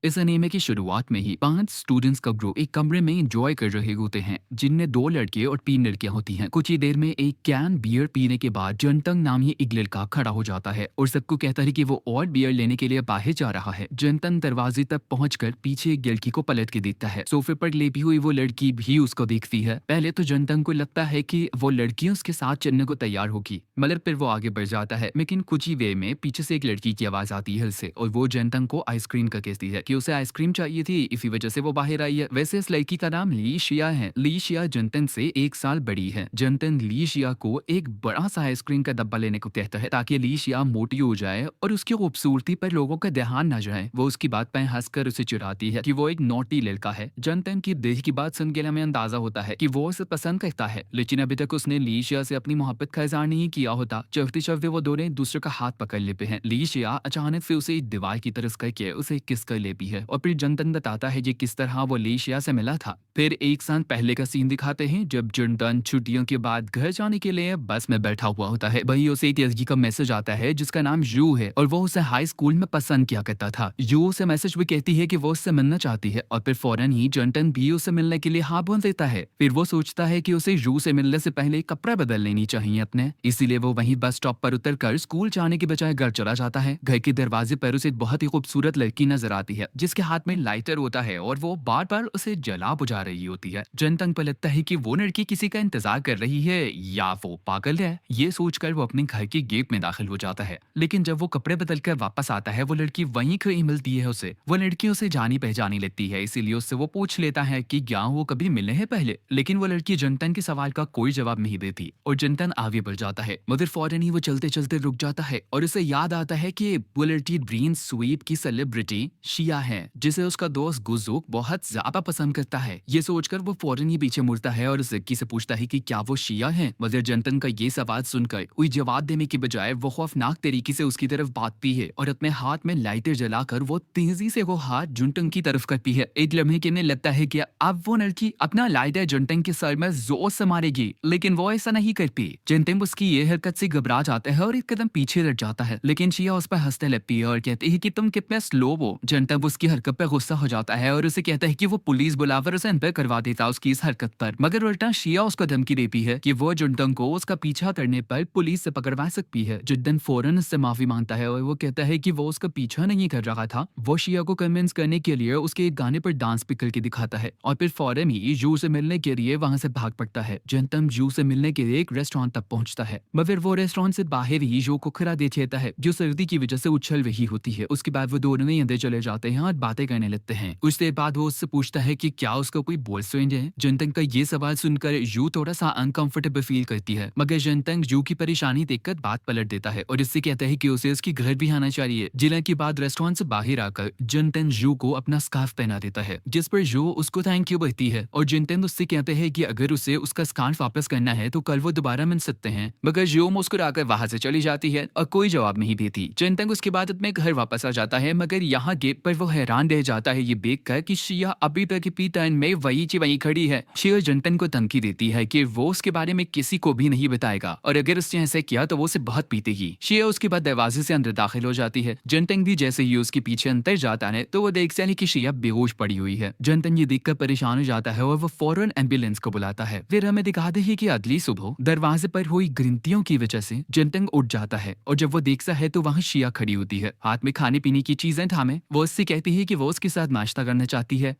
इस एनीमे की शुरुआत में ही 5 स्टूडेंट्स का ग्रुप एक कमरे में एंजॉय कर रहे होते हैं, जिनमें 2 लड़के और 3 लड़कियां होती हैं। कुछ ही देर में एक कैन बियर पीने के बाद जंतंग नामी एक लड़का खड़ा हो जाता है और सबको कहता है कि वो और बियर लेने के लिए बाहर जा रहा है। जंतंग दरवाजे तक पहुंचकर पीछे एक लड़की को पलट के देखता है। सोफे पर लेटी हुई वो लड़की भी उसको देखती है। पहले तो जंतंग को लगता है कि वो लड़की उसके साथ चलने को तैयार होगी, मगर फिर वो आगे बढ़ जाता है। लेकिन कुछ ही वे में पीछे से एक लड़की की आवाज आती है उसे, और वो जंतंग को आइसक्रीम का कहती है कि उसे आइसक्रीम चाहिए थी, इसी वजह से वो बाहर आई है। वैसे इस लड़की का नाम ली शिया है। ली शिया जंतन से 1 साल बड़ी है। जंतन ली शिया को एक बड़ा सा आइसक्रीम का डब्बा लेने को कहता है ताकि ली शिया मोटी हो जाए और उसकी खूबसूरती पर लोगों का ध्यान न जाए। वो उसकी बात पर हंसकर उसे चिढ़ाती है कि वो एक नोटी लड़का है। जंतन की दिल की बात सुनकर हमें अंदाजा होता है कि वो उसे पसंद करता है, लेकिन अभी तक उसने ली शिया से अपनी मोहब्बत का इजहार नहीं किया होता। चलते चलते वो दोनों एक दूसरे का हाथ पकड़ लेते हैं। ली शिया अचानक से उसे एक दीवार की तरफ करके उसे किस कर लेती है और फिर जंतन बताता है कि किस तरह वो ली शिया से मिला था। फिर 1 साल पहले का सीन दिखाते हैं जब जंतन छुट्टियों के बाद घर जाने के लिए बस में बैठा हुआ होता है। वही उसे एक लड़की का मैसेज आता है जिसका नाम यू है और वो उसे हाई स्कूल में पसंद किया करता था। यू उसे मैसेज भी कहती है कि वो उससे मिलना चाहती है और फिर फौरन ही जंतन भी उसे मिलने के लिए हाँ बोल देता है। फिर वो सोचता है कि उसे यू से मिलने से पहले कपड़े बदल लेनी चाहिए अपने, इसीलिए वो वहीं बस स्टॉप पर उतर कर स्कूल जाने के बजाय घर चला जाता है। घर के दरवाजे पर उसे एक बहुत ही खूबसूरत लड़की नजर आती है जिसके हाथ में लाइटर होता है और वो बार बार उसे जला बुझा रही होती है। जंतंग को लगता है कि वो लड़की किसी का इंतजार कर रही है या वो पागल है। ये सोचकर वो अपने घर के गेट में दाखिल हो जाता है, लेकिन जब वो कपड़े बदल कर वापस आता है वो लड़की वहीं खड़ी मिलती है उसे। वो लड़की उसे जानी पहचानी लगती है, इसीलिए उससे वो पूछ लेता है कि क्या वो कभी मिले हैं पहले, लेकिन वो लड़की जंतन के सवाल का कोई जवाब नहीं देती और जंतन आगे बढ़ जाता है। मगर फौरन ही वो चलते चलते रुक जाता है और उसे याद आता है कि वो लड़की ड्रीम स्वीप की सेलिब्रिटी शिया है, जिसे उसका दोस्त गुजुक बहुत ज्यादा पसंद करता है। ये सोचकर वो फौरन ही पीछे मुड़ता है और उस लड़की से पूछता है कि क्या वो शिया है। मगर जंतन का ये सवाल सुनकर कोई जवाब देने के बजाय वो खौफनाक तरीके से उसकी तरफ भागती है और अपने हाथ में लाइटर जलाकर वो तेजी से वो हाथ जंतन की तरफ करती है। एक लम्हे के लिए लगता है कि अब वो लड़की अपना लाइटर जंतन के सर में जोर से मारेगी, लेकिन वो ऐसा नहीं करती। जंतन उसकी ये हरकत से घबरा जाता है और एक कदम पीछे हट जाता है, लेकिन शिया उस पर हंसने लगती है और कहती है कि तुम कितने स्लो हो। जंतन उसकी हरकत पर गुस्सा हो जाता है और उसे कहता है कि वो पुलिस बुलाकर उसे अनपढ़ करवा देता उसकी इस हरकत पर। मगर उल्टा शिया उसको धमकी देती है कि वो जंतन को उसका पीछा करने पर पुलिस से पकड़वा सकती है। जंतन फौरन उससे माफी मांगता है और वो कहता है कि वो उसका पीछा नहीं कर रहा था। वो शिया को कन्विंस करने के लिए उसके एक गाने पर डांस भी करके दिखाता है और फिर फौरन ही जू से मिलने के लिए वहां से भाग पड़ता है। जंतन जू से मिलने के लिए एक रेस्टोरेंट तक पहुंचता है, मगर वो रेस्टोरेंट से बाहर ही जू को खड़ा देख लेता है जो सर्दी की वजह से उछल रही होती है। उसके बाद वो दोनों ही अंदर चले जाते हैं और बातें करने लगते हैं। कुछ देर बाद वो उससे पूछता है कि क्या उसका कोई बॉयफ्रेंड है। जंतन का ये सवाल सुनकर यू थोड़ा सा अनकंफर्टेबल फील करती है, मगर जंतन यू की परेशानी देखकर बात पलट देता है और इससे कहता है कि उसे उसकी घर भी आना चाहिए। जिला के बाद रेस्टोरेंट से बाहर आकर जंतन यू को अपना स्कार्फ पहना देता है, जिस पर यू उसको थैंक यू कहती है और जंतन उससे कहते हैं कि अगर उसे उसका स्कार्फ वापस करना है तो कल वो दोबारा मिल सकते हैं। मगर यू मुस्कुराकर वहां से चली जाती है और कोई जवाब नहीं देती। जंतन उसके बाद अपने घर वापस आ जाता है, मगर यहाँ गेट पर वो हैरान रह जाता है ये देखकर कि शिया अभी तक पीटन में वही की वही खड़ी है। शिया जंतन को धमकी देती है कि वो उसके बारे में किसी को भी नहीं बताएगा और अगर उसने ऐसे किया तो वो उसे बहुत पीटेगी। शिया उसके बाद दरवाजे से अंदर दाखिल हो जाती है। जंतन भी जैसे ही उसके पीछे अंदर जाता है तो वो देखता है कि शिया बेहोश पड़ी हुई है। जंतन ये देखकर परेशान हो जाता है और वो फौरन एम्बुलेंस को बुलाता है। फिर हमें दिखाते हैं कि अगली सुबह दरवाजे पर हुई गिनतियों की वजह से जंतन उठ जाता है और जब वो देखता है तो वहाँ शिया खड़ी होती है, हाथ में खाने पीने की चीजें थामे। वो उससे कहती है कि वो उसके साथ नाश्ता करना चाहती है,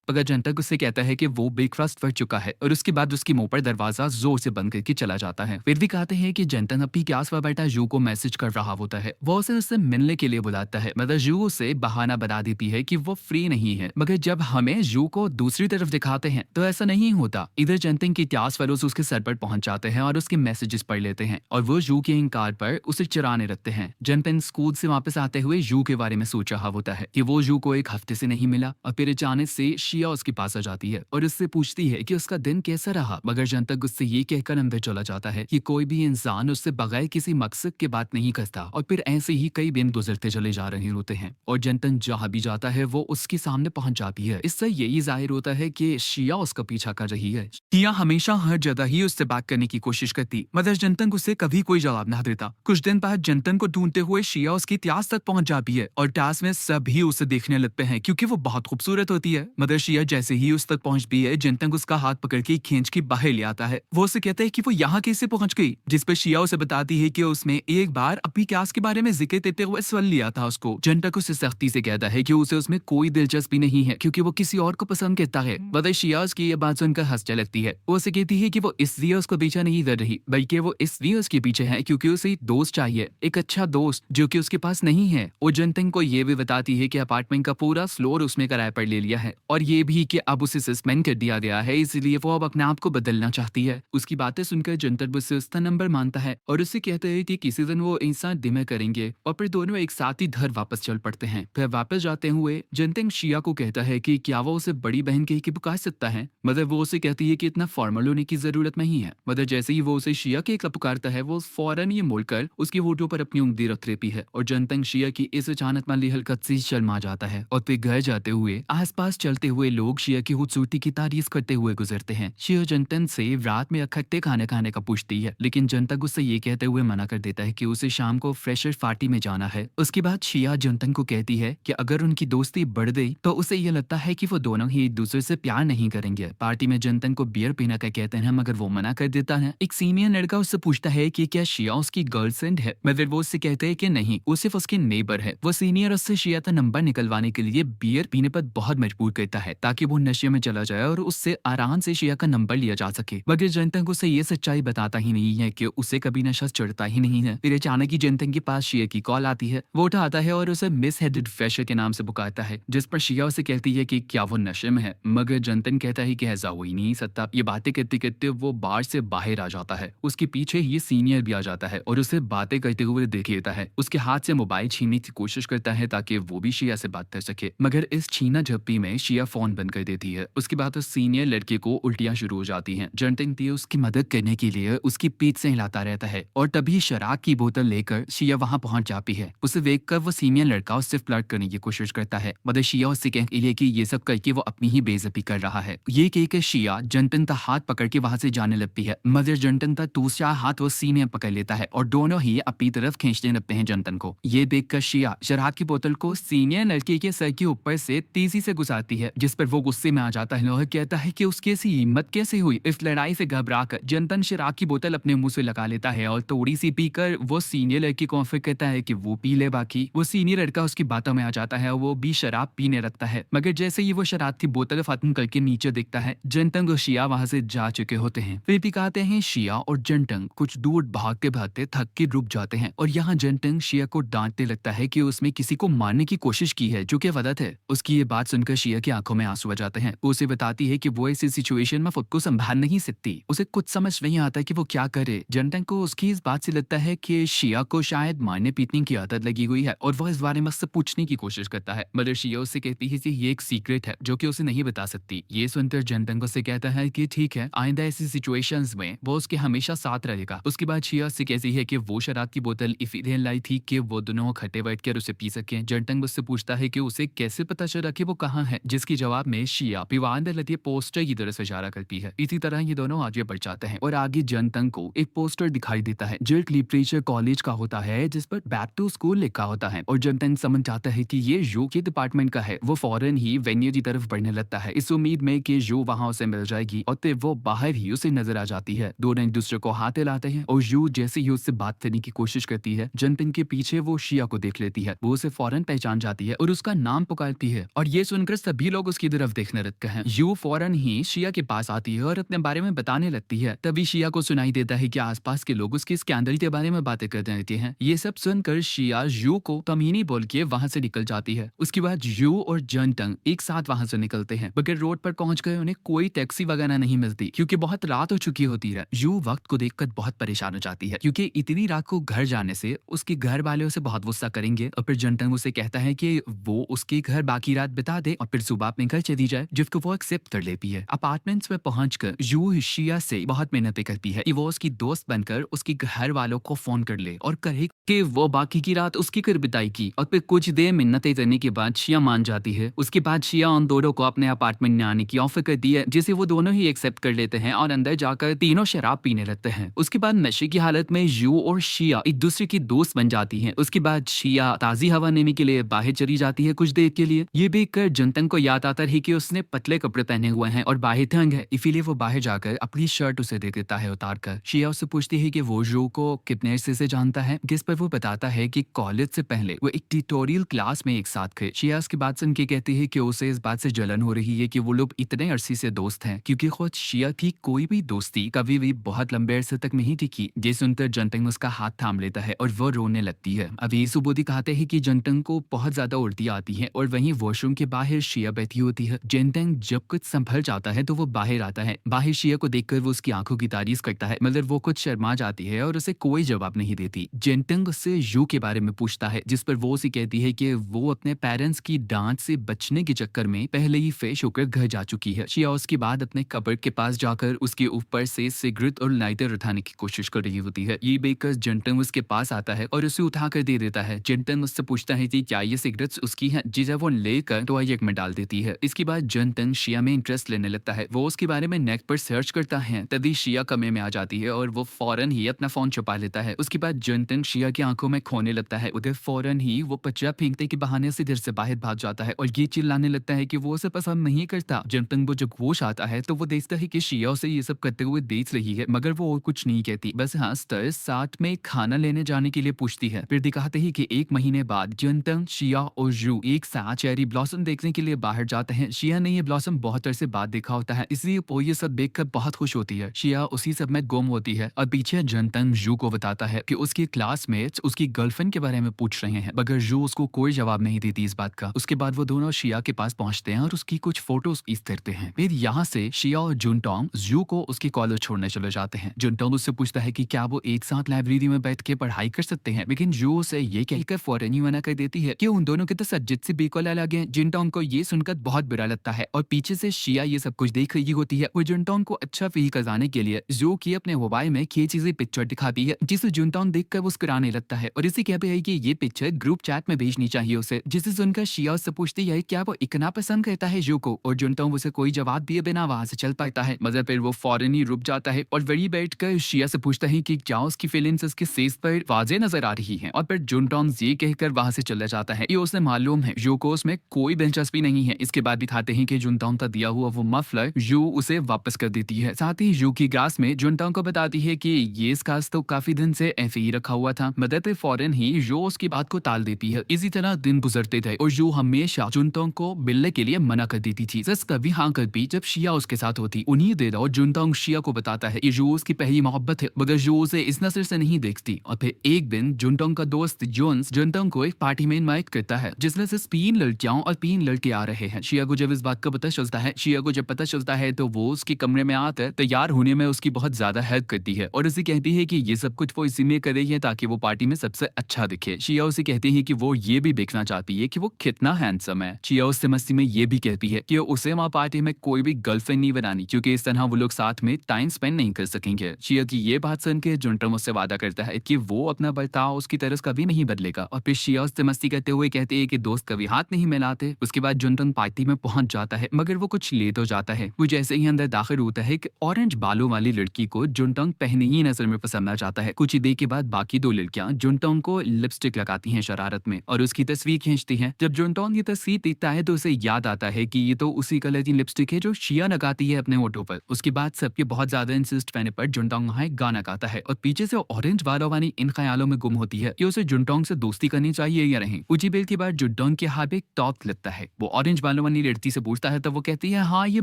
मगर जंतक उससे कहता है कि वो ब्रेकफास्ट कर चुका है और उसके बाद उसकी मुंह पर दरवाजा जोर से बंद करके चला जाता है। फिर भी कहते हैं कि जंतन अपनी क्लास पर बैठा जू को मैसेज कर रहा होता है। वो उसे उससे मिलने के लिए बुलाता है, मगर जू उसे बहाना बना देती है कि वो फ्री नहीं है। मगर जब हमें जू को दूसरी तरफ दिखाते हैं तो ऐसा नहीं होता। इधर जंतन की क्लास फेलोज उसके सर पर पहुंच जाते हैं और उसके मैसेजेस पढ़ लेते हैं और वो जू के इनकार पर उसे चिराने रखते हैं। जंतन स्कूल से वापस आते हुए जू के बारे में सोच रहा होता है कि वो जू को एक हफ्ते से नहीं मिला और फिर अचानक से शिया उसके पास आ जाती है और उससे पूछती है कि उसका दिन कैसा रहा, मगर जंतक उससे ये कहकर अंदर चला जाता है कि कोई भी इंसान उससे बगैर किसी मकसद के बात नहीं करता। और फिर ऐसे ही कई दिन गुजरते चले जा रहे होते हैं और जंतक जहाँ भी जाता है वो उसके सामने पहुंच जाती है। इससे यही जाहिर होता है कि शिया उसका पीछा कर रही है। शिया हमेशा हर जगह ही उससे बात करने की कोशिश करती, मगर जंतक उसे कभी कोई जवाब ना देता। कुछ दिन बाद जंतक को ढूंढते हुए शिया उसकी त्यास तक पहुंच जाती है और त्यास में सभी उसे देखने लगते हैं क्योंकि वो बहुत खूबसूरत होती है। मगर शिया जैसे ही उस तक पहुंचती है, जंतक उसका हाथ पकड़ के खींच के बाहर ले आता है। वो उसे कहता है कि वो यहाँ कैसे पहुंच गई, जिस पर शिया उसे बताती है कि उसने एक बार अपनी क्लास के बारे में जिक्र देते हुए सवाल लिया था उसको। जंतक उसे सख्ती से कहता है कि उसे उसमें कोई दिलचस्पी नहीं है क्योंकि वो किसी और को पसंद करता है। मगर शिया उसकी ये बात सुनकर हंसने लगती है। वो उसे कहती है कि वो इसलिए उसको पीछा नहीं कर रही, बल्कि वो इसलिए उसके पीछे है क्योंकि उसे एक दोस्त चाहिए, एक अच्छा दोस्त जो कि उसके पास नहीं है। वो जंतक को ये भी बताती है कि अपार्टमेंट का पूरा फ्लोर उसने किराए पर ले लिया है और ये भी कि अब उसे सस्पेंड कर दिया गया है, इसलिए वो अब अपने आप को बदलना चाहती है। उसकी बातें सुनकर जंतक उससे उसका नंबर मांगता है और उससे कहते हैं कि किसी दिन वो इंसान डिनर करेंगे और फिर दोनों एक साथ ही घर वापस चल पड़ते हैं। फिर वापस जाते हुए जंतक शिया को कहता है कि क्या वो उसे बड़ी बहन कह के पुकार सकता है, मगर वो उसे कहती है कि इतना फॉर्मल होने की जरूरत नहीं है। मगर जैसे ही वो उसे शिया के पुकारता है, वो फौरन ये मोड़कर उसकी होठों पर अपनी उंगली रख लेती है और जंतक शिया की इस अचानक वाली हरकत से शर्मा जाता है। और फिर घर जाते हुए आसपास चलते हुए लोग शिया की खूबसूरती की तारीफ करते हुए गुजरते हैं। शिया जंतक से रात में इकट्ठे खाने खाने का पूछती है, लेकिन जंतक उससे ये कहते हुए मना कर देता है कि उसे शाम को फ्रेशर पार्टी में जाना है। उसके बाद शिया जंतक को कहती है कि अगर उनकी दोस्ती बढ़ गई तो उसे ये लगता है कि वो दोनों ही एक दूसरे से प्यार नहीं करेंगे। पार्टी में जंतक को बियर पीने का कहते हैं, मगर वो मना कर देता है। एक सीनियर लड़का उससे पूछता है कि क्या शिया उसकी गर्लफ्रेंड है, मगर वो उससे कहते हैं कि नहीं, वो सिर्फ उसके नेबर है। वो सीनियर उससे शिया का नंबर निकलवाने के लिए बियर पीने पर बहुत मजबूर करता है ताकि वो नशे में चला जाए और उससे आराम से शिया का नंबर लिया जा सके। मगर जंतक उसे ये सच्चाई बताता ही नहीं है कि उसे कभी नशा चढ़ता ही नहीं है। फिर अचानक ही जंतक के पास शिया की कॉल आती है। वो उठाता है और उसे मिस हेडेड फ्रेशर के नाम से पुकारता है, जिस पर शिया उसे कहती है कि क्या वो नशे में है, मगर जंतक कहता है कि ऐसा हो ही नहीं सकता। ये बातें करते करते वो बार से बाहर आ जाता है। उसके पीछे ही सीनियर भी आ जाता है और उसे बातें करते हुए देख लेता है। उसके हाथ से मोबाइल छीनने की कोशिश करता है ताकि वो भी शिया से बात कर सके, मगर इस छीना झपटी में शिया फोन बंद कर देती है। उसके बाद उस सीनियर लड़के को उल्टियां शुरू हो जाती हैं। जंतक भी उसकी मदद करने के लिए उसकी पीठ से हिलाता रहता है और तभी शराब की बोतल लेकर शिया वहां पहुंच जाती है। उसे देखकर वो सीनियर लड़का उससे फ्लर्ट करने की कोशिश करता है, मगर शिया उससे कहती है कि ये सब करके वो अपनी ही बेइज्जती कर रहा है। ये कहकर शिया जंतक का हाथ पकड़ के वहां से जाने लगती है, मगर जंतक का दूसरा हाथ वो सीनियर पकड़ लेता है और दोनों ही अपनी तरफ खींचने लगते हैं जंतक को। ये देखकर शिया शराब की बोतल को सीनियर लड़के के सर के ऊपर से तेजी से गुजारती है, जिस पर वो गुस्से में आ जाता है और कहता है कि उसकी ऐसी हिम्मत कैसे हुई। इस लड़ाई से घबराकर जंतक शराब की बोतल अपने मुंह से लगा लेता है और थोड़ी सी पीकर वो सीनियर लड़के को ऑफर करता है कि वो पी ले। बाकी वो सीनियर लड़का उसकी बातों में आ जाता है और वो भी शराब पीने लगता है, मगर जैसे ही वो शराब की बोतल खत्म करके नीचे दिखता है, जंतक और शिया वहां से जा चुके होते हैं। फिर दिखाते हैं शिया और जंतक कुछ दूर भागते भागते थक के रुक जाते हैं और यहाँ जंतक शिया को डांटने लगता है कि उसने किसी को मारने की कोशिश की है, जो कि गलत है। उसकी ये बात सुनकर शिया की आंखों में आंसू आ जाते हैं। वो उसे बताती है कि वो ऐसी सिचुएशन में खुद को संभाल नहीं सकती, उसे कुछ समझ नहीं आता कि वो क्या करे। जंतक को उसकी इस बात से लगता है कि शिया को शायद मारने पीटने की आदत लगी हुई है और वह इस बारे में उससे पूछने की कोशिश करता है, मगर शिया उससे कहती है कि ये एक सीक्रेट है जो कि उसे नहीं बता सकती। ये सुनकर जंतक उससे कहता है कि ठीक है, आइंदा ऐसी सिचुएशंस में वो उसके हमेशा साथ रहेगा। उसके बाद शिया उससे कहती है कि वो शराब की बोतल इसीलिए लाई थी कि वो दोनों इकट्ठे बैठकर उसे पी सके। जंतक उससे पूछता है कि उसे कैसे पता चला कि वो कहाँ है, जिसके जवाब में शिया विवाद लगे पोस्टर की तरफ इशारा करती है। इसी तरह ये दोनों आगे बढ़ जाते हैं और आगे जंतक को एक पोस्टर दिखाई देता है जो एक लिटरेचर कॉलेज का होता है, जिस पर बैक टू स्कूल लिखा होता है और जंतक समझ जाता है कि ये जो के डिपार्टमेंट का है। वो फौरन ही वेन्यू की तरफ बढ़ने लगता है, इस उम्मीद में कि जो वहां उसे मिल जाएगी, और फिर वो बाहर ही उसे नजर आ जाती है। दोनों एक दूसरे को हाथ हिलाते हैं और यू जैसे ही उससे बात करने की कोशिश करती है, जंतक के पीछे वो शिया को देख लेती है। वो उसे फौरन पहचान जाती है और उसका नाम पुकारती है और ये सुनकर सभी लोग उसकी तरफ देखने लगते हैं। यू फौरन ही शिया के पास आती है और अपने बारे में बताने लगती है। तभी शिया को सुनाई देता है कि आसपास के लोग उसके स्कैंडल के बारे में बातें करते रहते हैं। ये सब सुनकर शिया यू को कमीनी बोल के वहां से निकल जाती है। उसके बाद यू और जंतक एक साथ वहां से निकलते हैं, मगर रोड पर पहुंचकर उन्हें कोई टैक्सी वगैरह नहीं मिलती क्योंकि बहुत रात हो चुकी होती है। यू वक्त को देखकर बहुत परेशान हो जाती है क्योंकि इतनी रात को घर जाने से उसके घर वाले उसे बहुत गुस्सा करेंगे और फिर जंतक उसे कहता है कि वो उसके घर बाकी रात बिता दे और फिर सुबह अपने घर चली जाए, जिसको वो एक्सेप्ट कर लेती है। अपार्टमेंट्स में पहुंचकर यू शिया से बहुत मेहनतें करती है कि वो उसकी दोस्त बनकर उसके घर वालों को फोन कर ले और कहे कि वो बाकी की रात उसकी कर बिताएगी। और फिर कुछ देर मिन्नतें करने के बाद शिया मान जाती है। उसके बाद शिया उन दोनों को अपने अपार्टमेंट में आने की ऑफर करती है, जिसे वो दोनों ही एक्सेप्ट कर लेते हैं और अंदर जाकर तीनों शराब पीने लगते हैं। उसके बाद नशे की हालत में यू और शिया एक दूसरे की दोस्त बन जाती हैं। उसके बाद शिया ताजी हवा लेने के लिए बाहर चली जाती है कुछ देर के लिए। ये देखकर जंतंग को याद आता है कि उसने पतले कपड़े पहने हुए हैं और बाहर ठंड है, इसीलिए वो बाहर जाकर अपनी शर्ट उसे दे देता है उतार कर। शिया उससे पूछती है कि वो यू को कितने अरसे से जानता है, जिस पर वो बताता है कि कॉलेज से पहले वो एक ट्यूटोरियल क्लास में एक साथ थे। शिया उसकी बात सुन के कहती है कि उसे इस बात से जलन हो रही है कि वो लोग इतने अरसे से दोस्त हैं, क्योंकि खुद शिया की कोई भी दोस्ती कभी भी बहुत लंबे अरसे तक नहीं टिकी। ये सुनकर जंतंग उसका हाथ थाम लेता है और वो रोने लगती है। अभी सुबो दिखाते हैं कि जंतंग को बहुत ज्यादा उल्टी आती है और वहीं वॉशरूम के बाहर शिया बैठी होती है। जंतंग जब कुछ संभल जाता है तो वो बाहर आता है। बाहर शिया को देखकर वो उसकी आंखों की तारीफ करता है, मगर वो कुछ शर्मा जाती है और उसे कोई जवाब नहीं देती। जंतंग उससे यू के बारे में पूछता है, जिस पर वो उसे कहती है कि वो अपने पेरेंट्स की डांट से बचने के चक्कर में पहले ही फ्रेश होकर घर जा चुकी है। शिया उसके बाद अपने कबर्ड के पास जाकर उसके ऊपर से सिगरेट और लाइटर उठाने की कोशिश कर रही होती है। ये देखकर जंतंग उसके पास आता है और उसे उठा कर दे देता है। जंतंग उससे पूछता है कि क्या ये सिगरेट्स उसकी हैं, जिसे वो लेकर टॉयलेट में डाल देती है। इसके बाद जंतंग शिया में इंटरेस्ट लेने लगता है। वो उसके बारे में नेट पर सर्च करता है, तभी शिया कमरे में आ जाती है और वो फौरन ही अपना फोन छुपा लेता है। उसके बाद जंतंग शिया की आंखों में खोने लगता है। उधर फौरन ही वो पचरा फेंकने के बहाने से घर से बाहर भाग जाता है और ये चिल्लाने लगता है कि वो उसे पसंद नहीं करता। जंतंग को जब होश आता है तो वो देखता है कि शिया उसे ये सब करते हुए देख रही है, मगर वो और कुछ नहीं कहती, बस हंसकर साथ में खाना लेने जाने के लिए पूछती है। फिर दिखाते ही कि 1 महीने बाद जंतंग, शिया और यू एक साथ चेरी ब्लॉसम देखने के लिए बाहर जाते हैं। शिया ने ये ब्लॉसम बहुत अरसे बाद देखा होता है, इसलिए वो ये सब देखकर बहुत खुश होती है। शिया उसी सब में गुम होती है और पीछे जंतंग यू को बताता है कि उसके क्लासमेट्स उसकी गर्लफ्रेंड के बारे में पूछ रहे हैं, मगर यू उसको कोई जवाब नहीं देती इस बात का। उसके बाद वो दोनों शिया के पास पहुंचते हैं और उसकी कुछ फोटोज इस करते हैं। फिर यहाँ से शिया और जुनटोंग यू को उसकी कॉलेज छोड़ने चले जाते हैं। जुनटोंग उससे पूछता है कि क्या वो एक साथ लाइब्रेरी में बैठ के पढ़ाई कर सकते हैं, लेकिन यू उसे ये कहकर फौरन ही मना कर देती है कि उन दोनों के तो सज्जत से बिल्कुल अलग हैं। जुनटोंग को ये सुनकर बहुत बुरा लगता है और पीछे से शिया ये सब कुछ देख रही होती है। वो जुनटोंग को अच्छा फील कराने के लिए यू की अपने मोबाइल में खींची हुई पिक्चर दिखाती है, जिसे जुनटोंग देखकर मुस्कुराने लगता है और इसे कहते हैं कि ये पिक्चर ग्रुप चैट में भेजनी चाहिए उसे। जिसे सुनकर शिया उससे पूछती है क्या वो इतना पसंद करता है यू को, और जुनटोंग उसे कोई जवाब दिए बिना वहां से चल पाता है, मगर फिर वो फौरन ही रुक जाता है और वही बैठकर शिया से पूछता है कि क्या उसकी फीलिंग्स उसके फेस पर वाजे नजर आ रही हैं, और फिर जुनटोंग ये कहकर वहां से चला जाता है। ये उसे मालूम है यू को उसमें कोई दिलचस्पी नहीं है। इसके बाद दिखाते हैं कि जुनटोंग का दिया हुआ वो मफलर यू उसे वापस कर देती है। साथ ही यू की ग्लास में जुनटोंग को बताती है कि ये स्कार्स तो काफी दिन से ऐसे ही रखा हुआ था, मगर फिर फौरन ही यू उसकी बात को टाल देती है। इसी तरह दिन गुजरते थे और यू हमेशा जुनटोंग को मिलने के लिए मना कर देती थी। बस कभी हाँ कर भी जब शिया उसके साथ होती। उन्हीं दिनों जुनटोंग शिया को बताता है यू उसकी पहली मोहब्बत है, मगर यू उसे इस नजर से नहीं देखती। और फिर एक दिन जुनटोंग का दोस्त जोन्स जुनटोंग को एक पार्टी में इनवाइट करता है, जिसमें से 3 लड़कियां और 3 लड़के आ रहे हैं। शिया को जब इस बात का पता चलता है तो वो उसके कमरे में आकर तैयार होने में उसकी बहुत ज्यादा हेल्प करती है और उसे कहती है कि ये सब कुछ वो इसीलिए कर रही है ताकि वो पार्टी में सबसे अच्छा दिखे। शिया उसे कहती है कि वो ये भी देखना चाहती है कि वो कितना हैंडसम है। शिया उससे मस्ती में ये भी कहती है कि उसे वहाँ पार्टी में कोई भी गर्लफ्रेंड नहीं बनानी, क्योंकि इस तरह वो लोग साथ में टाइम स्पेंड नहीं कर सकेंगे। शिया की ये बात सुन के जुनटोंग उससे वादा करता है कि वो अपना बर्ताव उसकी तरफ कभी नहीं बदलेगा, और फिर शिया उससे मस्ती करते हुए कहते हैं कि दोस्त कभी हाथ नहीं मिलाते। उसके बाद जुनटोंग पार्टी में पहुंच जाता है, मगर वो कुछ लेट हो जाता है। वो जैसे ही अंदर दाखिल होता है कि ऑरेंज बालों वाली लड़की को जुनटोंग पहने ही नजर में पसंद आ जाता है। कुछ ही देर के बाद बाकी 2 लड़कियां जुनटोंग को लिपस्टिक लगाती हैं शरारत में और उसकी तस्वीर खींचती हैं। जब जुनटोंग ये तस्वीर देखता है तो उसे याद आता है कि ये तो उसी कलर की लिपस्टिक है जो शिया लगाती है अपने होठों पर। उसके बाद सबके बहुत ज्यादा इंसिस्ट करने पर जुनटोंग वहाँ एक गाना गाता है और पीछे से ऑरेंज बालों वाली इन ख्यालों में गुम होती है कि उसे जुनटोंग से दोस्ती करनी चाहिए या नहीं। कुछ ही देर के बाद जुनटोंग के हाथ एक टॉप लगता है। वो ऑरेंज बालों वाली लड़की से पूछता है तो वो कहती है हाँ ये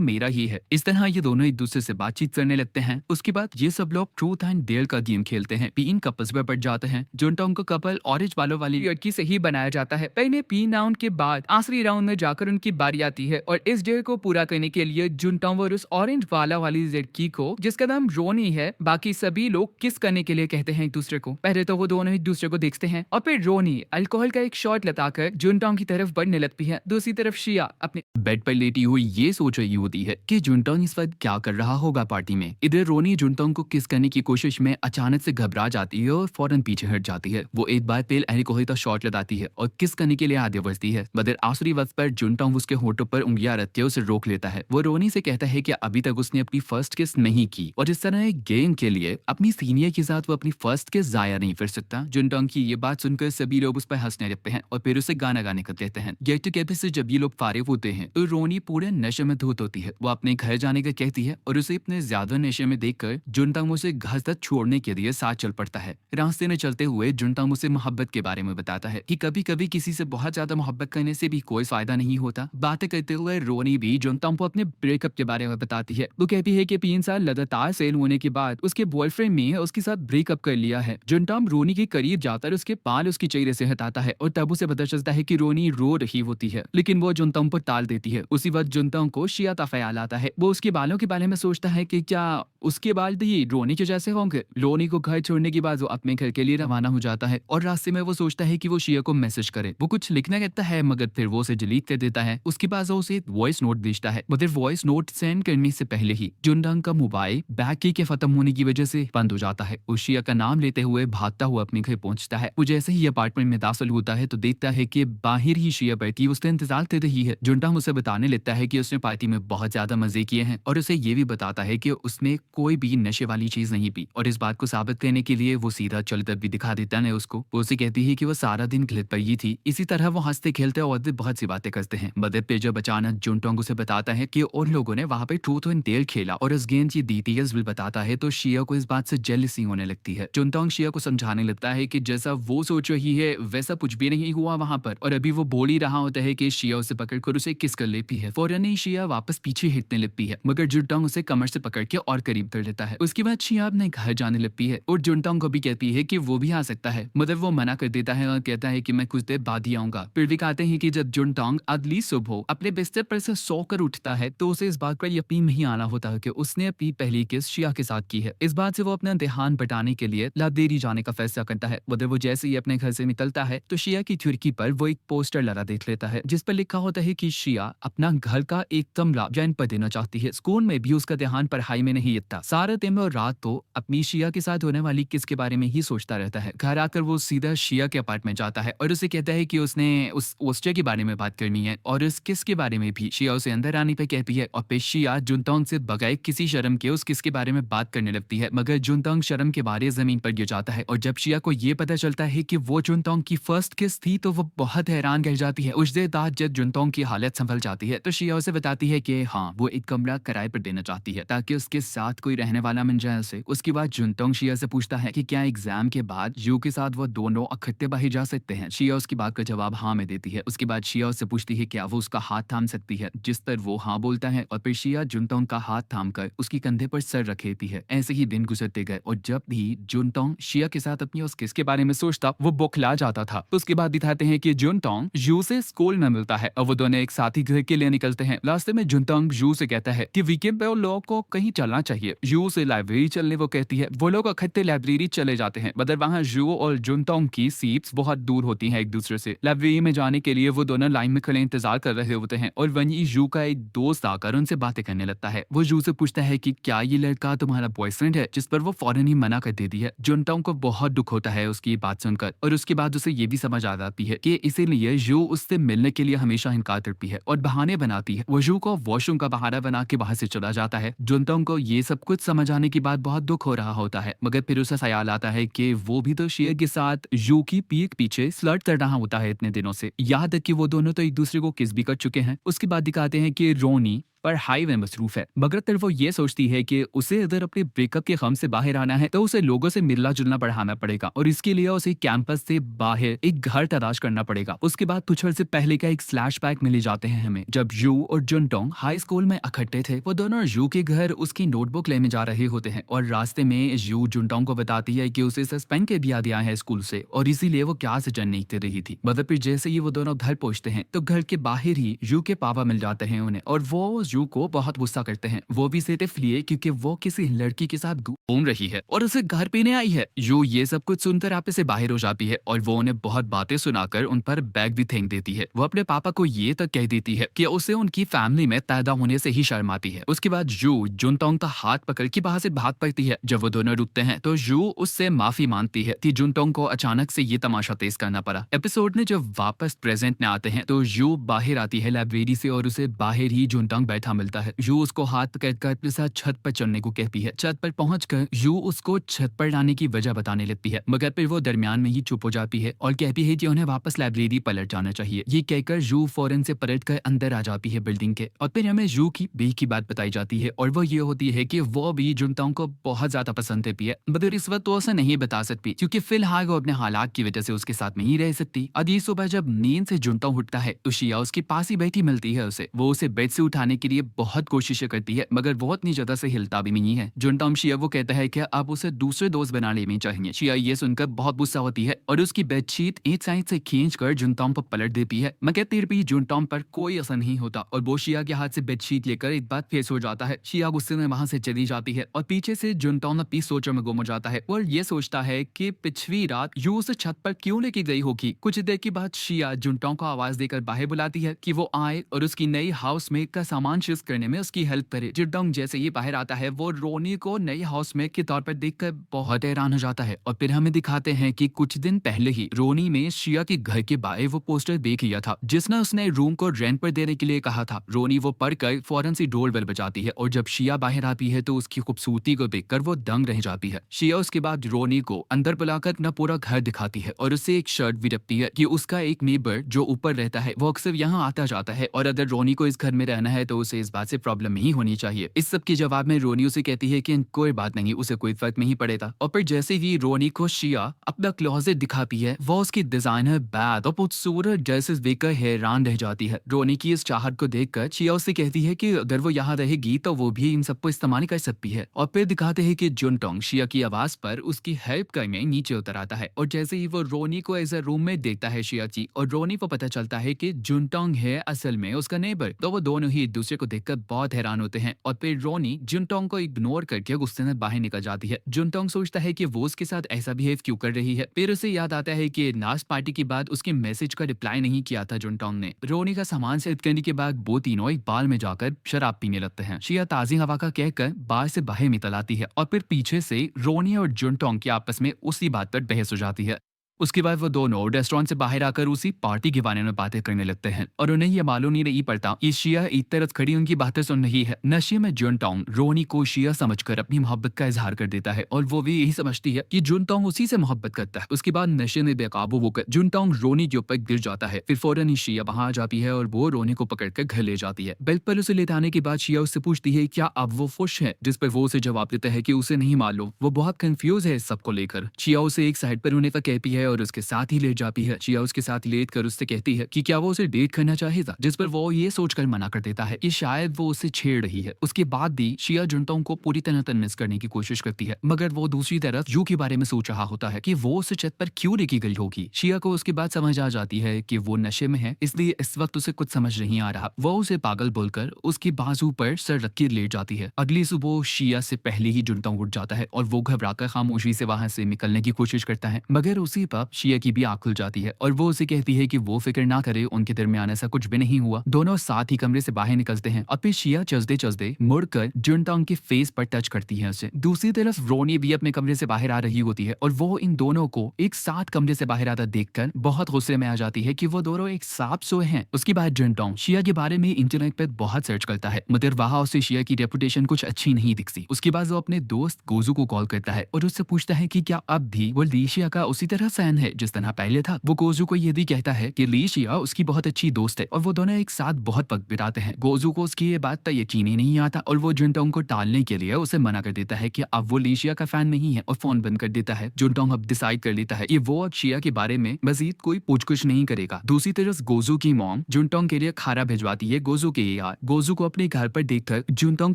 मेरा ही है। इस तरह ये दोनों एक दूसरे से बातचीत करने लगते हैं। उसके बाद ये सब लोग ट्रूथ एंड डेयर का गेम खेलते हैं। 3 कपल्स में बढ़ जाते हैं। जुनटोंग को कपल ऑरेंज बालों वाली लड़की से ही बनाया जाता है। पहले 3 राउंड के बाद आखिरी राउंड में जाकर उनकी बारी आती है और इस डेयर को पूरा करने के लिए जुनटोंग और उस ऑरेंज बाला वाली लड़की को, जिसका नाम रोनी है, बाकी सभी लोग किस करने के लिए कहते हैं एक दूसरे को। पहले तो वो दोनों एक दूसरे को देखते हैं और फिर रोनी अल्कोहल का एक शॉट लगाकर जुनटोंग की तरफ बढ़ने लगती है। दूसरी तरफ शिया अपने बेड पर लेटी हुई ये सोच रही होती है कि जुनटोंग इस वक्त क्या कर रहा होगा पार्टी में। इधर रोनी जुनटोंग को किस करने की कोशिश में अचानक से घबरा जाती है और फौरन पीछे हट जाती है। वो एक बार फिर एनिकोहिता शॉट लगाती है और किस करने के लिए आगे बढ़ती है, मगर आखिरी वक्त पर जुनटोंग उसके होठों पर उंगलियां रख के उसे रोक लेता है। वो रोनी से कहता है कि अभी तक उसने अपनी फर्स्ट किस नहीं की और इस तरह एक गेम के लिए अपनी सीनियर के साथ वो अपनी फर्स्ट किस जाया नहीं कर सकता। जुनटोंग की ये बात सुनकर सभी लोग उस पर हंसने लगते हैं और फिर उसे गाना गाने कर देते हैं। गेट टुगेदर से जब ये लोग फारिग होते हैं तो रोनी पूरे नशे में धुत होती है। वो अपने घर जाने का कहती है और उसे इतने ज्यादा नशे में देखकर जुनटोंग उसे घर तक छोड़ने के लिए साथ चल पड़ता है। रास्ते में चलते हुए जुनटोंग उसे मोहब्बत के बारे में बताता है कि कभी कभी किसी से बहुत ज्यादा मोहब्बत करने से भी कोई फायदा नहीं होता। बातें करते हुए रोनी भी जुनटोंग को अपने ब्रेकअप के बारे में बताती है। वो कहती है कि 3 साल लगातार सेल होने के बाद उसके बॉयफ्रेंड ने उसके साथ ब्रेकअप कर लिया है। जुनटोंग रोनी के करीब जाकर उसके बाल उसके चेहरे से हटाता है और तब उसे पता चलता है कि रोनी रो रही होती है, लेकिन वो जुनटोंग पर टाल देती है। उसी वक्त जुनटोंग को शिया का ख्याल आता है। वो उसके बालों के बारे में सोचता है कि क्या उसके बाल भी रोनी के जैसे होंगे। रोनी को घर छोड़ने के बाद वो अपने घर के लिए रवाना हो जाता है और रास्ते में वो सोचता है कि वो शिया को मैसेज करे। वो कुछ लिखना कहता है मगर फिर वो उसे डिलीट कर देता है। उसके बाद वो उसे वॉइस नोट भेजता है, मगर वॉइस नोट सेंड करने से पहले ही जुनटोंग का मोबाइल बैटरी के खत्म होने की वजह से बंद हो जाता है। उस शिया का नाम लेते हुए भागता हुआ अपने घर पहुंचता है। वो जैसे ही अपार्टमेंट में दाखिल होता है तो देखता है कि बाहर ही शिया बैठी उसका इंतजार कर रही है। जुनटोंग उसे बताने लगता है कि उसने पार्टी में बहुत ज्यादा मजे किए हैं और उसे ये भी बताता है कि उसने कोई भी नशे वाली चीज नहीं पी और इस बात को साबित करने के लिए वो सीधा चलकर भी दिखा देता है उसको। वो उसे कहती है कि वो सारा दिन घर पर ही थी। इसी तरह वो हंसते खेलते और भी बहुत सी बातें करते हैं। मदद पे जब अचानक जुनटोंग उसे बताता है कि उन लोगों ने वहां पे ट्रूथ एंड डेयर खेला और इस गेम की डिटेल्स भी बताता है तो शिया को इस बात से जेलसी होने लगती है। जुनटोंग शिया को समझाने लगता है कि जैसा वो सोच रही है वैसा कुछ भी नहीं हुआ वहां पर, और अभी वो बोल ही रहा होता है कि शिया उसे पकड़कर उसे किस कर लेती है। फौरन ही शिया वापस पीछे हिटने लगती है, मगर जुनटोंग उसे कमर से पकड़ के और करीब कर लेता है। उसके बाद शिया अपने घर जाने लगती है और जुनटोंग को भी कहती है कि वो भी आ सकता है, मगर वो मना कर देता है और कहता है कि मैं कुछ देर बाद ही आऊंगा। फिर भी कहते हैं कि जब जुनटोंग अगली सुबह अपने बिस्तर पर से सोकर उठता है तो उसे इस बात पर यकीन नहीं आना होता कि उसने अपनी पहली किस शिया के साथ की है। इस बात से वो अपना ध्यान बटाने के लिए लाइब्रेरी जाने का फैसला करता है। मगर वो जैसे ही अपने घर से निकलता है तो शिया की खिड़की पर वो एक पोस्टर लगा देख लेता है जिस पर लिखा होता है कि शिया अपना घर का एक कमरा रेंट पर देना चाहती है। स्कूल में भी उसका ध्यान पढ़ाई में नहीं लगता। सारा दिन और रात तो अपनी शिया के साथ होने वाली किस के बारे में ही सोचता रहता है। घर आकर वो सीधा शिया के अपार्टमेंट जाता है और उसे कहता है कि उसने उस पोस्टर के बारे में बात करनी है और इस किस के बारे में भी। शिया उसे अंदर आने पर कहती है और फिर शिया जुनटोंग से बगैर किसी शर्म के उस किस के बारे में बात करने लगती है, मगर जुनटोंग शर्म के बारे जमीन पर गिर जाता है। और जब शिया को ये पता चलता है कि वो जुनटोंग की फर्स्ट किस थी तो वो बहुत हैरान रह जाती है। उस देर बाद जब जुनटोंग की हालत संभल जाती है तो शिया उसे बताती है कि हाँ वो एक कमरा किराए पर देना चाहती है ताकि उसके साथ कोई रहने वाला मिल जाए उसे। उसके बाद जुनटोंग शिया से पूछता है कि क्या एग्जाम के बाद यू के साथ वो दोनों इकट्ठे बाहर जा सकते हैं। शिया उसकी बात का जवाब हाँ में देती है। उसके बाद शिया उससे पूछती है क्या वो उसका हाथ थाम सकती है, जिस पर वो हाँ बोलता है और फिर शिया जुनटोंग का हाथ थाम कर उसकी कंधे पर सर रख लेती है। ऐसे ही दिन गुजरते गए और जब भी जुनटोंग शिया के साथ अपनी उस किस के बारे में सोचता वो बौखला जाता था। तो उसके बाद दिखाते हैं कि जुनटोंग यू से स्कूल में मिलता है और वो दोनों एक साथ ही घर के लिए निकलते हैं। रास्ते में जुनटोंग यू से कहता है कि वीकेंड पे लोगों को कहीं चलना चाहिए। यू से लाइब्रेरी चलने वो कहती है। वो लोग इकट्ठे लाइब्रेरी चले जाते हैं, मगर वहाँ यू और जुनटोंग की सीट्स बहुत दूर होती हैं एक दूसरे से। लाइब्रेरी में जाने के लिए वो दोनों लाइन में खड़े इंतजार कर रहे होते हैं और वहीं यू का एक दोस्त आकर उनसे बातें करने लगता है। वो यू से पूछता है कि क्या ये लड़का तुम्हारा बॉयफ्रेंड है, जिस पर वो फौरन ही मना कर देती है। जुनटोंग को बहुत दुख होता है उसकी बात सुनकर और उसके बाद उसे ये भी समझ आ जाती है कि इसीलिए यू उससे मिलने के लिए हमेशा इनकार करती है और बहाने बनाती है। वो यू को वॉशरूम का बहाना बना के वहां से चला जाता है। जुनटोंग को ये सब कुछ समझ आने के बाद बहुत दुख हो रहा होता है, मगर फिर उसे ख्याल आता है कि वो भी तो शिया के साथ यू की पीठ पीछे फ्लर्ट कर रहा होता है इतने दिनों से। याद है कि वो दोनों तो एक दूसरे को किस भी कर चुके हैं। उसके बाद दिखाते हैं कि रोनी पर हाई में मसरूफ है, मगर फिर वो ये सोचती है कि उसे अगर अपने ब्रेकअप के गम से बाहर आना है तो उसे लोगों से मिलना जुलना बढ़ाना पड़ेगा और इसके लिए उसे कैंपस से बाहर एक घर तलाश करना पड़ेगा। उसके बाद कुछ अर्से पहले का एक फ्लैशबैक मिले जाते हैं हमें, जब यू और जुनटोंग हाई स्कूल में इकट्ठे थे। वो दोनों यू के घर उसकी नोटबुक लेने जा रहे होते हैं और रास्ते में यू जुनटोंग को बताती है कि उसे सस्पेंड कर दिया गया है स्कूल से और इसीलिए वो क्लास अटेंड नहीं कर रही थी। मगर फिर जैसे ही वो दोनों घर पहुंचते हैं तो घर के बाहर ही यू के पापा मिल जाते हैं उन्हें और वो यू को बहुत गुस्सा करते हैं, वो भी सिर्फ इसलिए क्योंकि वो किसी लड़की के साथ घूम रही है और उसे घर पीने आई है। यू ये सब कुछ सुनकर आपे से बाहर हो जाती है और वो उन्हें बहुत बातें सुनाकर उन पर बैग भी फेंक देती है। वो अपने पापा को ये तक कह देती है कि उसे उनकी फैमिली में पैदा होने से ही शर्म आती है। उसके बाद यू जुनटोंग का हाथ पकड़ के बाहर से भाग पड़ती है। जब वो दोनों रुकते हैं तो यू उससे माफी मांगती है कि जुनटोंग को अचानक से ये तमाशा तेज करना पड़ा। एपिसोड में जब वापस प्रेजेंट में आते हैं तो यू बाहर आती है लाइब्रेरी से और उसे बाहर ही जुनटोंग बैठा मिलता है। यू उसको हाथ पकड़कर अपने साथ छत पर चढ़ने को कहती है। छत पर पहुंचकर यू उसको छत पर लाने की वजह बताने लगती है, मगर फिर वो दरमियान में ही चुप हो जाती है और कहती है कि उन्हें वापस लाइब्रेरी पलट जाना चाहिए। ये कहकर यू फौरन से पलट कर अंदर आ जाती है बिल्डिंग के। और फिर हमें यू की बी की बात बताई जाती है और वो ये होती है कि वो भी जुनटोंग को बहुत ज्यादा पसंद है, मगर इस वक्त तो ऐसा नहीं बता सकती क्योंकि फिलहाल वो अपने हालात की वजह से उसके साथ नहीं रह सकती। अगली सुबह जब नींद से जुनटोंग उठता है तो शिया उसके पास ही बैठी मिलती है उसे। वो उसे बेड से उठाने के लिए बहुत कोशिशें करती है, मगर वो इतनी ज्यादा से हिलता भी नहीं है। जुनटोंग शिया को कहता है कि अब उसे दूसरे दोस्त बना लेने चाहिए। शिया ये सुनकर बहुत गुस्सा होती है और उसकी बेडशीट एक साइड से खींचकर जुनटोंग पर पलट देती है, मगर फिर भी जुनटोंग पर कोई असर नहीं होता और वो शिया के हाथ से बेडशीट लेकर एक बार फिर सो जाता है। शिया गुस्से में वहां से चली जाती है और पीछे से जुनटोंग अपनी सोचों में गुम हो जाता है और ये सोचता है कि पिछली रात यू उसे छत पर क्यों लेके गई होगी। कुछ देर के बाद शिया जुनटोंग को आवाज देकर बाहर बुलाती है कि वो आए और उसकी नई हाउसमेट का सामान शिफ्ट करने में उसकी हेल्प करे। जुनटोंग जैसे ही बाहर आता है वो रोनी को नई हाउसमेट के तौर पर देखकर बहुत हैरान हो जाता है और फिर हमें दिखाते हैं कि कुछ दिन पहले ही रोनी ने शिया के घर के बाहर वो पोस्टर देख लिया था जिसने उसने रूम को रेंट पर देने के लिए कहा था। रोनी वो पढ़कर फौरन से डोर बेल बजाती है और जब शिया बाहर आती है तो उसकी खूबसूरती को देखकर वो दंग रह जाती है। शिया उसके बाद रोनी को अंदर बुलाकर अपना पूरा घर दिखाती है और उससे एक शर्त भी रखती है कि उसका एक नेबर जो ऊपर रहता है वो अक्सर यहाँ आता जाता है और अगर रोनी को इस घर में रहना है तो उसे इस बात से प्रॉब्लम नहीं होनी चाहिए। इस सब के जवाब में रोनी उसे कहती है कि कोई बात नहीं, उसे कोई फर्क नहीं पड़ेगा। और फिर जैसे ही रोनी को शिया अपना क्लोजेट दिखाती है वो उसकी डिजाइनर बैग और खूबसूरत ड्रेसेस देखकर हैरान रह जाती है। रोनी की इस चाहत को देखकर शिया उससे कहती है कि अगर वो यहाँ रहेगी तो वो भी इन सबको इस्तेमाल कर सकती है। और फिर दिखाते हैं कि जुनटोंग शिया की आवाज पर उसकी हेल्प करने नीचे उतर आता है और जैसे ही वो रोनी को एज अ रूममेट देखता है शिया जी और रोनी को पता चलता है कि जुनटोंग है असल में उसका नेबर, तो वो दोनों ही एक दूसरे को देखकर बहुत हैरान होते हैं। और फिर रोनी जुनटोंग को इग्नोर करके गुस्से में बाहर निकल जाती है। जुनटोंग सोचता है कि वो उसके साथ ऐसा बिहेव क्यों कर रही है। फिर उसे याद आता है कि लास्ट पार्टी के बाद उसके मैसेज का रिप्लाई नहीं किया था जुनटोंग ने। रोनी का सामान सेट करने के बाद वो तीनों एक बार में जाकर शराब पीने लगते हैं। शिया ताजी हवा का कहकर बार से बाहर निकल आती है और फिर पीछे से रोनी और जुनटोंग के आपस में उसी बात पर बहस हो जाती है। उसके बाद वो दोनों रेस्टोरेंट से बाहर आकर उसी पार्टी के बारे में बातें करने लगते हैं और उन्हें ये मालूम नहीं पड़ता कि शिया एक तरफ खड़ी उनकी बातें सुन रही है। नशे में जुनटोंग रोनी को शिया समझकर अपनी मोहब्बत का इजहार कर देता है और वो भी यही समझती है कि जुनटोंग उसी से मोहब्बत करता है। उसके बाद नशे में बेकाबू होकर जुनटोंग रोनी के ऊपर गिर जाता है। फिर फौरन ही शिया वहां आ जाती है और वो रोनी को पकड़कर घर ले जाती है। बेड पर उसे ले जाने के बाद शिया उससे पूछती है क्या अब वो खुश है, जिस पर वो उसे जवाब देता है कि उसे नहीं मालूम, वो बहुत कंफ्यूज है इस सबको लेकर। शिया उसे एक साइड पर होने का कहती है और उसके साथ ही लेट जाती है। शिया उसके साथ लेट कर उससे कहती है कि क्या वो उसे डेट करना चाहेगा, जिस पर वो ये सोचकर मना कर देता है कि शायद वो उसे छेड़ रही है। उसके बाद भी शिया जुनटोंग को पूरी तरह तन्नस करने की कोशिश करती है, मगर वो दूसरी तरफ यू के बारे में सोच रहा होता है कि वो उसे छत पर क्यों लेके गई होगी। शिया को उसके बाद समझ आ जाती है कि वो नशे में है, इसलिए इस वक्त उसे कुछ समझ नहीं आ रहा। वो उसे पागल बोलकर उसकी बाजू पर सर रख के लेट जाती है। अगली सुबह शिया से पहले ही जुनटोंग उठ जाता है और वो घबराकर खामोशी से वहां से निकलने की कोशिश करता है, मगर उसी पर शिया की भी आंख खुल जाती है और वो उसे कहती है कि वो फिक्र ना करे, उनके दरमियान ऐसा कुछ भी नहीं हुआ। दोनों साथ ही कमरे से बाहर निकलते हैं और फिर शिया चलते चलते मुड़कर जुनटोंग के फेस पर टच करती है उसे। दूसरी तरफ रोनी भी अपने कमरे से बाहर आ रही होती है और वो इन दोनों को एक साथ कमरे से बाहर आता देखकर बहुत गुस्से में आ जाती है कि वो दोनों एक साथ सोए हैं। उसके बाद जुनटोंग शिया के बारे में इंटरनेट पर बहुत सर्च करता है, मगर वहां उसे शिया की रेपुटेशन कुछ अच्छी नहीं दिखती। उसके बाद वो अपने दोस्त गोजू को कॉल करता है और उससे पूछता है कि क्या अब भी वो लीशिया का उसी तरह फैन है जिस तरह पहले था। वो गोजू को ये भी कहता है कि लीशिया उसकी बहुत अच्छी दोस्त है और वो दोनों एक साथ बहुत वक्त बिताते हैं। गोजू को उसकी ये बात पर यकीन ही नहीं आता और वो जुनटोंग को टालने के लिए उसे मना कर देता है कि अब वो लीशिया का फैन नहीं है और फोन बंद कर देता है। जुनटोंग अब डिसाइड कर लेता है कि वो अब शिया के बारे में मजीद कोई पूछकुछ नहीं करेगा। दूसरी तरफ गोजू की मॉम जुनटोंग के लिए खाना भिजवाती है गोजू के यार। गोजू को अपने घर पर देखकर जुनटोंग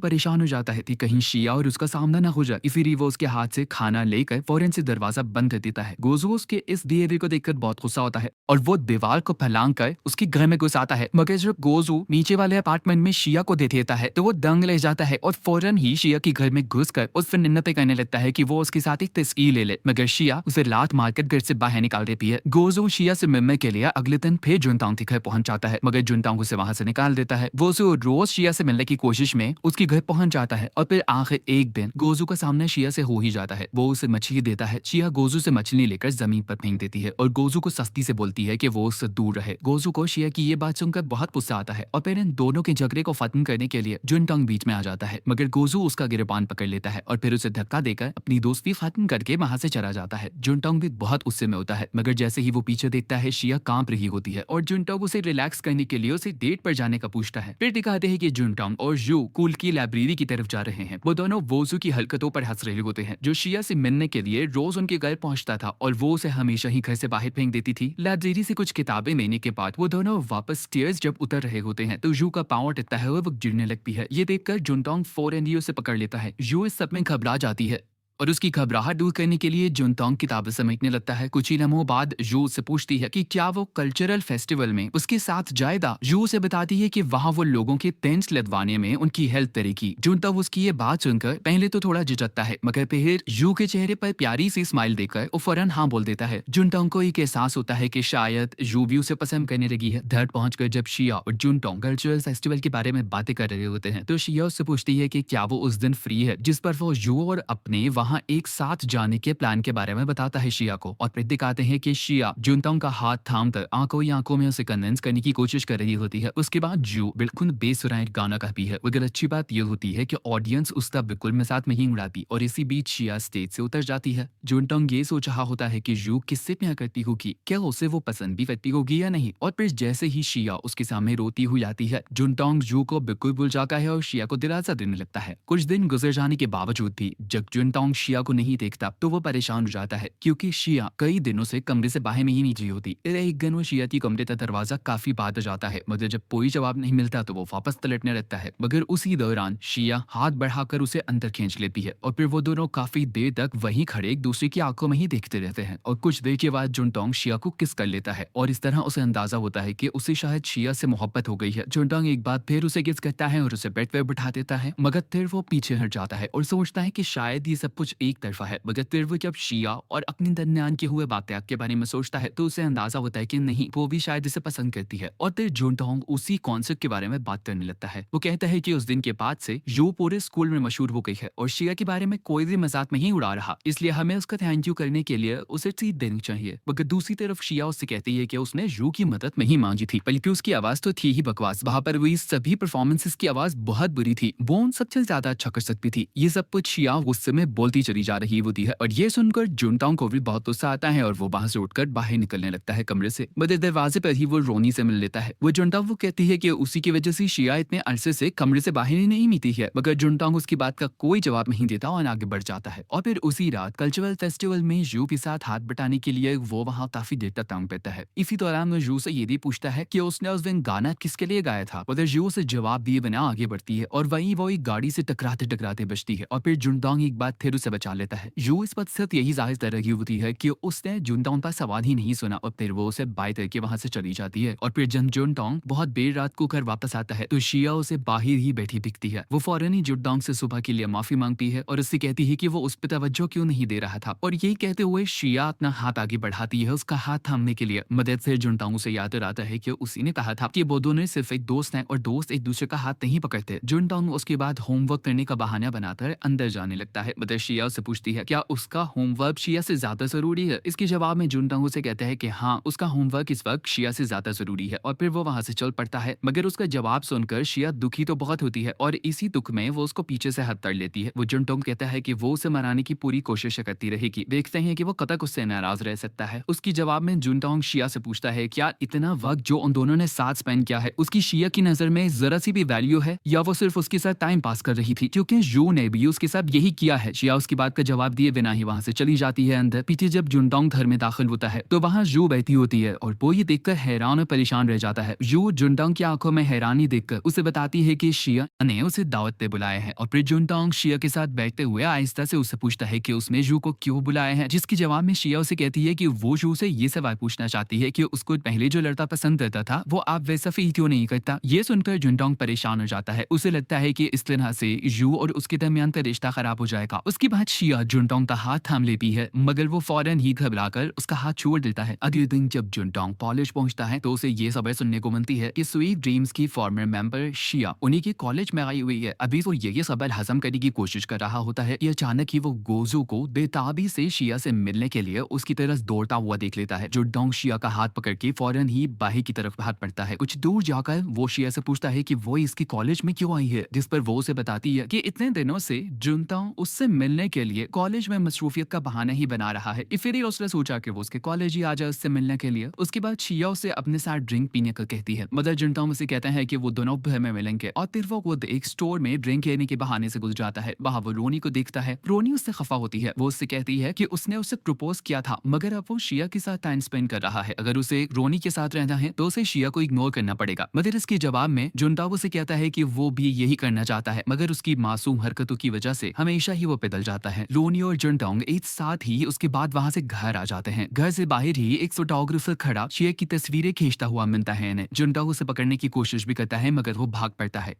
परेशान हो जाता है कि कहीं शिया और उसका सामना ना हो जाए, इसीलिए वो उसके हाथ से खाना लेकर फौरन से दरवाजा बंद कर देता है। गोजू उसके के इस बिहेवियर को देखकर बहुत गुस्सा होता है और वो दीवार को फैलांग कर उसके घर में घुस आता है। मगर जब गोजू नीचे वाले अपार्टमेंट में शिया को देख लेता है तो वो दंग रह जाता है और फौरन ही शिया के घर में घुसकर उससे मिन्नतें करने लगता है कि वो उसके साथ एक तस्वीर ले ले। मगर शिया उसे लात मारकर घर से बाहर निकाल देती है। गोजू शिया से मिलने के लिए अगले दिन फिर जुनतांग के घर पहुंच जाता है, मगर जुनतांग उसे वहां से निकाल देता है। वो उसे रोज शिया से मिलने की कोशिश में उसके घर पहुंच जाता है और फिर आखिर एक दिन गोजू का सामने शिया से हो ही जाता है। वो उसे मछली देता है। शिया गोजू से मछली लेकर जमीन पर फेंक देती है और गोजू को सख्ती से बोलती है कि वो उससे दूर रहे। गोजू को शिया की ये बात सुनकर बहुत गुस्सा आता है और फिर इन दोनों के झगड़े को खत्म करने के लिए जुनतांग बीच में आ जाता है, मगर गोजू उसका गिरबान पकड़ लेता है और फिर उसे धक्का देकर अपनी दोस्ती खत्म करके वहां से चला जाता है। जुनतांग भी बहुत गुस्से में होता है, मगर जैसे ही वो पीछे देखता है शिया कांप रही होती है और जुनतांग उसे रिलैक्स करने के लिए उसे डेट पर जाने का पूछता है। फिर दिखाते हैं कि जुनतांग और यू स्कूल की लाइब्रेरी की तरफ जा रहे हैं। वो दोनों वोजू की हरकतों पर हंस रहे होते हैं, जो शिया से मिलने के लिए रोज उनके घर पहुंचता था और वो उसे हमेशा ही घर से बाहर फेंक देती थी। लाइब्रेरी से कुछ किताबें लेने के बाद वो दोनों वापस स्टेयर्स जब उतर रहे होते हैं तो यू का पांव अटकता है और वो गिरने लगती है। ये देखकर जुनतांग फौरन ही उसे पकड़ लेता है। यू इस सब में घबरा जाती है और उसकी घबराहट दूर करने के लिए जुनतांग किताबें समेटने लगता है। कुछ ही लम्हों बाद यू से पूछती है कि क्या वो कल्चरल फेस्टिवल में उसके साथ जाएगा। यू से बताती है कि वहाँ वो लोगों के टेंट्स लगवाने में उनकी हेल्प करेगी। जुनतांग उसकी ये बात सुनकर पहले तो थोड़ा झिझकता है, मगर फिर यू के चेहरे पर प्यारी सी स्माइल देकर वो फौरन हाँ बोल देता है। जुनतांग को एक एहसास होता है कि शायद यू भी उसे पसंद करने लगी है। घर पहुंचकर जब शिया और जुनतांग कल्चरल फेस्टिवल के बारे में बातें कर रहे होते हैं तो शिया उससे पूछती है कि क्या वो उस दिन फ्री है, जिस पर वो यू और अपने वहाँ एक साथ जाने के प्लान के बारे में बताता है शिया को। और फिर दिखाते हैं कि शिया जुनतांग का हाथ थामकर आंखों ही आंखों में उसे कन्विंस करने की कोशिश कर रही होती है। उसके बाद जू बिल्कुल बेसुरा गाना गाती है। मगर अच्छी बात यह होती है कि ऑडियंस उसका बिल्कुल मजाक नहीं उड़ाती और इसी बीच शिया स्टेज से उतर जाती है। जुनतांग ये सोच रहा होता है कि जू किससे प्यार करती होगी, क्या उसे वो पसंद भी करती होगी या नहीं। और फिर जैसे ही शिया उसके सामने रोती हुई आती है, जुनतांग जू को बिल्कुल भूल जाता है और शिया को दिलासा देने लगता है। कुछ दिन गुजर जाने के बावजूद भी जब जुनतांग शिया को नहीं देखता तो वो परेशान हो जाता है, क्योंकि शिया कई दिनों से कमरे से बाहर में ही नहीं होती। एक दिन वो शिया की कमरे का दरवाजा काफी बार जाता है, मगर जब कोई जवाब नहीं मिलता तो वो वापस तलटने लगता है। मगर उसी दौरान शिया हाथ बढ़ाकर उसे अंदर खींच लेती है और फिर वो दोनों काफी देर तक वहीं खड़े एक दूसरे की आंखों में ही देखते रहते हैं। और कुछ देर के बाद जुनतांग शिया को किस कर लेता है और इस तरह उसे अंदाजा होता है कि उसे शायद शिया से मोहब्बत हो गई है। जुनतांग एक बार फिर उसे किस करता है और उसे बेड पर बिठा देता है, मगर फिर वो पीछे हट जाता है और सोचता है कि शायद ये सब कुछ एक तरफा है। मगर फिर वो जब शिया और अपने दरमियान के हुए वाकयात के बारे में सोचता है तो उसे अंदाजा होता है कि नहीं, वो भी शायद इसे पसंद करती है। और फिर जुनतांग उसी कॉन्सेप्ट के बारे में बात करने लगता है। वो कहता है कि उस दिन के बाद से यू पूरे स्कूल में मशहूर हो गई है और शिया के बारे में कोई भी मजाक नहीं उड़ा रहा, इसलिए हमें उसका थैंक यू करने के लिए उसे ट्रीट देनी चाहिए। मगर दूसरी तरफ शिया उससे कहती है कि उसने यू की मदद नहीं मांगी थी, बल्कि उसकी आवाज तो थी ही बकवास। वहां पर हुई सभी परफॉर्मेंसेस की आवाज बहुत बुरी थी, वो उन सबसे ज्यादा अच्छा कर सकती थी। ये सब कुछ शिया गुस्से में बोलती चली जा रही होती है और ये सुनकर जुनतांग को भी बहुत गुस्सा आता है और वो वहां से उठकर बाहर निकलने लगता है कमरे से। मगर दरवाजे पर ही वो रोनी से मिल लेता है। वो जुनतांग को कहती है कि उसी की वजह से शिया इतने अरसे से कमरे से बाहर ही नहीं मिलती है, मगर जुनतांग उसकी बात का कोई जवाब नहीं देता और आगे बढ़ जाता है। और फिर उसी रात कल्चरल फेस्टिवल में यू के साथ हाथ बटाने के लिए वो वहाँ काफी देर तक टांग पेता है। इसी दौरान वो यू से ये भी पूछता है कि उसने उस दिन गाना किसके लिए गाया था, मगर यू से जवाब दिए बिना आगे बढ़ती है और वहीं वो एक गाड़ी से टकराते टकराते बचती है और फिर जुनतांग एक बात फिर उसे बचा लेता है। यू इस बात सिर्फ यही जाहिर कर रही होती है कि उसने जुनतांग का सवाल ही नहीं सुना और फिर वो उसे बाय करके वहां से चली जाती है। और फिर जब जुनतांग बहुत देर रात को घर वापस आता है तो शिया उसे बाहर ही बैठी दिखती है। वो फौरन ही जुनतांग से सुबह के लिए माफी मांगती है और उससे कहती है कि वो उस पर तवज्जो क्यों नहीं दे रहा था। और यही कहते हुए शिया अपना हाथ आगे बढ़ाती है उसका हाथ थामने के लिए। मदद से जुनतांग उसे याद दिलाता है कि उसी ने कहा था कि वो दोनों सिर्फ एक दोस्त हैं और दोस्त एक दूसरे का हाथ नहीं पकड़ते। जुनतांग उसके बाद होमवर्क करने का बहाना बनाकर अंदर जाने लगता है। मदद शिया उससे पूछती है क्या उसका होमवर्क शिया से ज्यादा जरूरी है। इसके जवाब में जुनतांग उसे कहता है कि हाँ, उसका होमवर्क इस वक्त शिया से ज्यादा जरूरी है और फिर वो वहां से चल पड़ता है। मगर उसका जवाब सुनकर शिया दुखी तो बहुत होती है और इसी दुख में वो उसको पीछे से हाथ तड़ लेती है। वो जुनतांग कहता है कि वो उसे मनाने की पूरी कोशिश करती रहेगी, देखते हैं कि वो कब तक उससे नाराज रह सकता है। उसकी जवाब में जुनतांग शिया से पूछता है क्या इतना वक्त जो उन दोनों ने साथ स्पेंड किया है उसकी शिया की नजर में जरा सी भी वैल्यू है या वो सिर्फ उसके साथ टाइम पास कर रही थी, क्योंकि यू ने भी उसके साथ यही किया है। शिया उसकी बात का जवाब दिए बिना ही वहाँ से चली जाती है अंदर। पीछे जब जुनटोंग घर में दाखिल होता है तो वहाँ जू बैठी होती है और वो ये देखकर हैरान और परेशान रह जाता है। जू जुनटोंग की आंखों में हैरानी देखकर उसे बताती है कि शिया ने उसे दावत पे बुलाया है और फिर जुनटोंग शिया के साथ बैठते हुए आहिस्ता से उससे पूछता है कि उसने जू को क्यों बुलाया है, जिसके जवाब में शिया उसे कहती है कि वो जू से ये सवाल पूछना चाहती है कि उसको पहले जो लड़का पसंद करता था वो आप वैसा फील क्यों नहीं करता। ये सुनकर जुनटोंग परेशान हो जाता है। उसे लगता है कि इस तरह से जू और उसके दरमियान का रिश्ता खराब हो जाएगा। उसके बाद शिया जुनटोंग का हाथ थाम लेती है मगर वो फौरन ही घबराकर उसका हाथ छोड़ देता है। अगले दिन जब जुनटोंग कॉलेज पहुंचता है तो उसे ये खबर सुनने को मिलती है कि स्वीट ड्रीम्स की फॉर्मर मेंबर शिया उन्हीं के कॉलेज में आई हुई है। अभी वो ये खबर हजम करने की कोशिश कर रहा होता है कि अचानक ही वो गोजू को बेताबी से शिया से मिलने के लिए उसकी तरफ दौड़ता हुआ देख लेता है। जुनटोंग शिया का हाथ पकड़ के फौरन ही बाहर की तरफ हाथ पड़ता है। कुछ दूर जाकर वो शिया से पूछता है कि वो इसके कॉलेज में क्यों आई है, जिस पर वो उसे बताती है कि इतने दिनों से जुनटोंग उससे मिलने के लिए कॉलेज में मसरूफियत का बहाना ही बना रहा है। फिर ही उसने सोचा कि वो उसके कॉलेज ही आ जाए उससे मिलने के लिए। उसके बाद शिया उसे अपने साथ ड्रिंक पीने का कहती है मगर जुनटोंग उसे कहता है कि वो दोनों घर में मिलेंगे और फिर वो खुद एक स्टोर में ड्रिंक लेने के बहाने से गुजर जाता है। वहाँ वो रोनी को देखता है। रोनी उससे खफा होती है। वो उससे कहती है कि उसने उसे प्रपोज किया था मगर अब वो शिया के साथ टाइम स्पेंड कर रहा है। अगर उसे रोनी के साथ रहना है तो उसे शिया को इग्नोर करना पड़ेगा। मगर इसके जवाब में जुनटोंग उसे कहता है कि वो भी यही करना चाहता है मगर उसकी मासूम हरकतों की वजह से हमेशा ही वो पिघल जाता है। रोनी और जुनटोंग एक साथ ही उसके बाद वहाँ से घर आ जाते हैं। घर से बाहर ही एक फोटोग्राफर खड़ा शिया की तस्वीरें खींचता हुआ मिलता है इन्हें। जुनटोंग उसे पकड़ने की कोशिश भी करता है मगर वो भाग पड़ता है।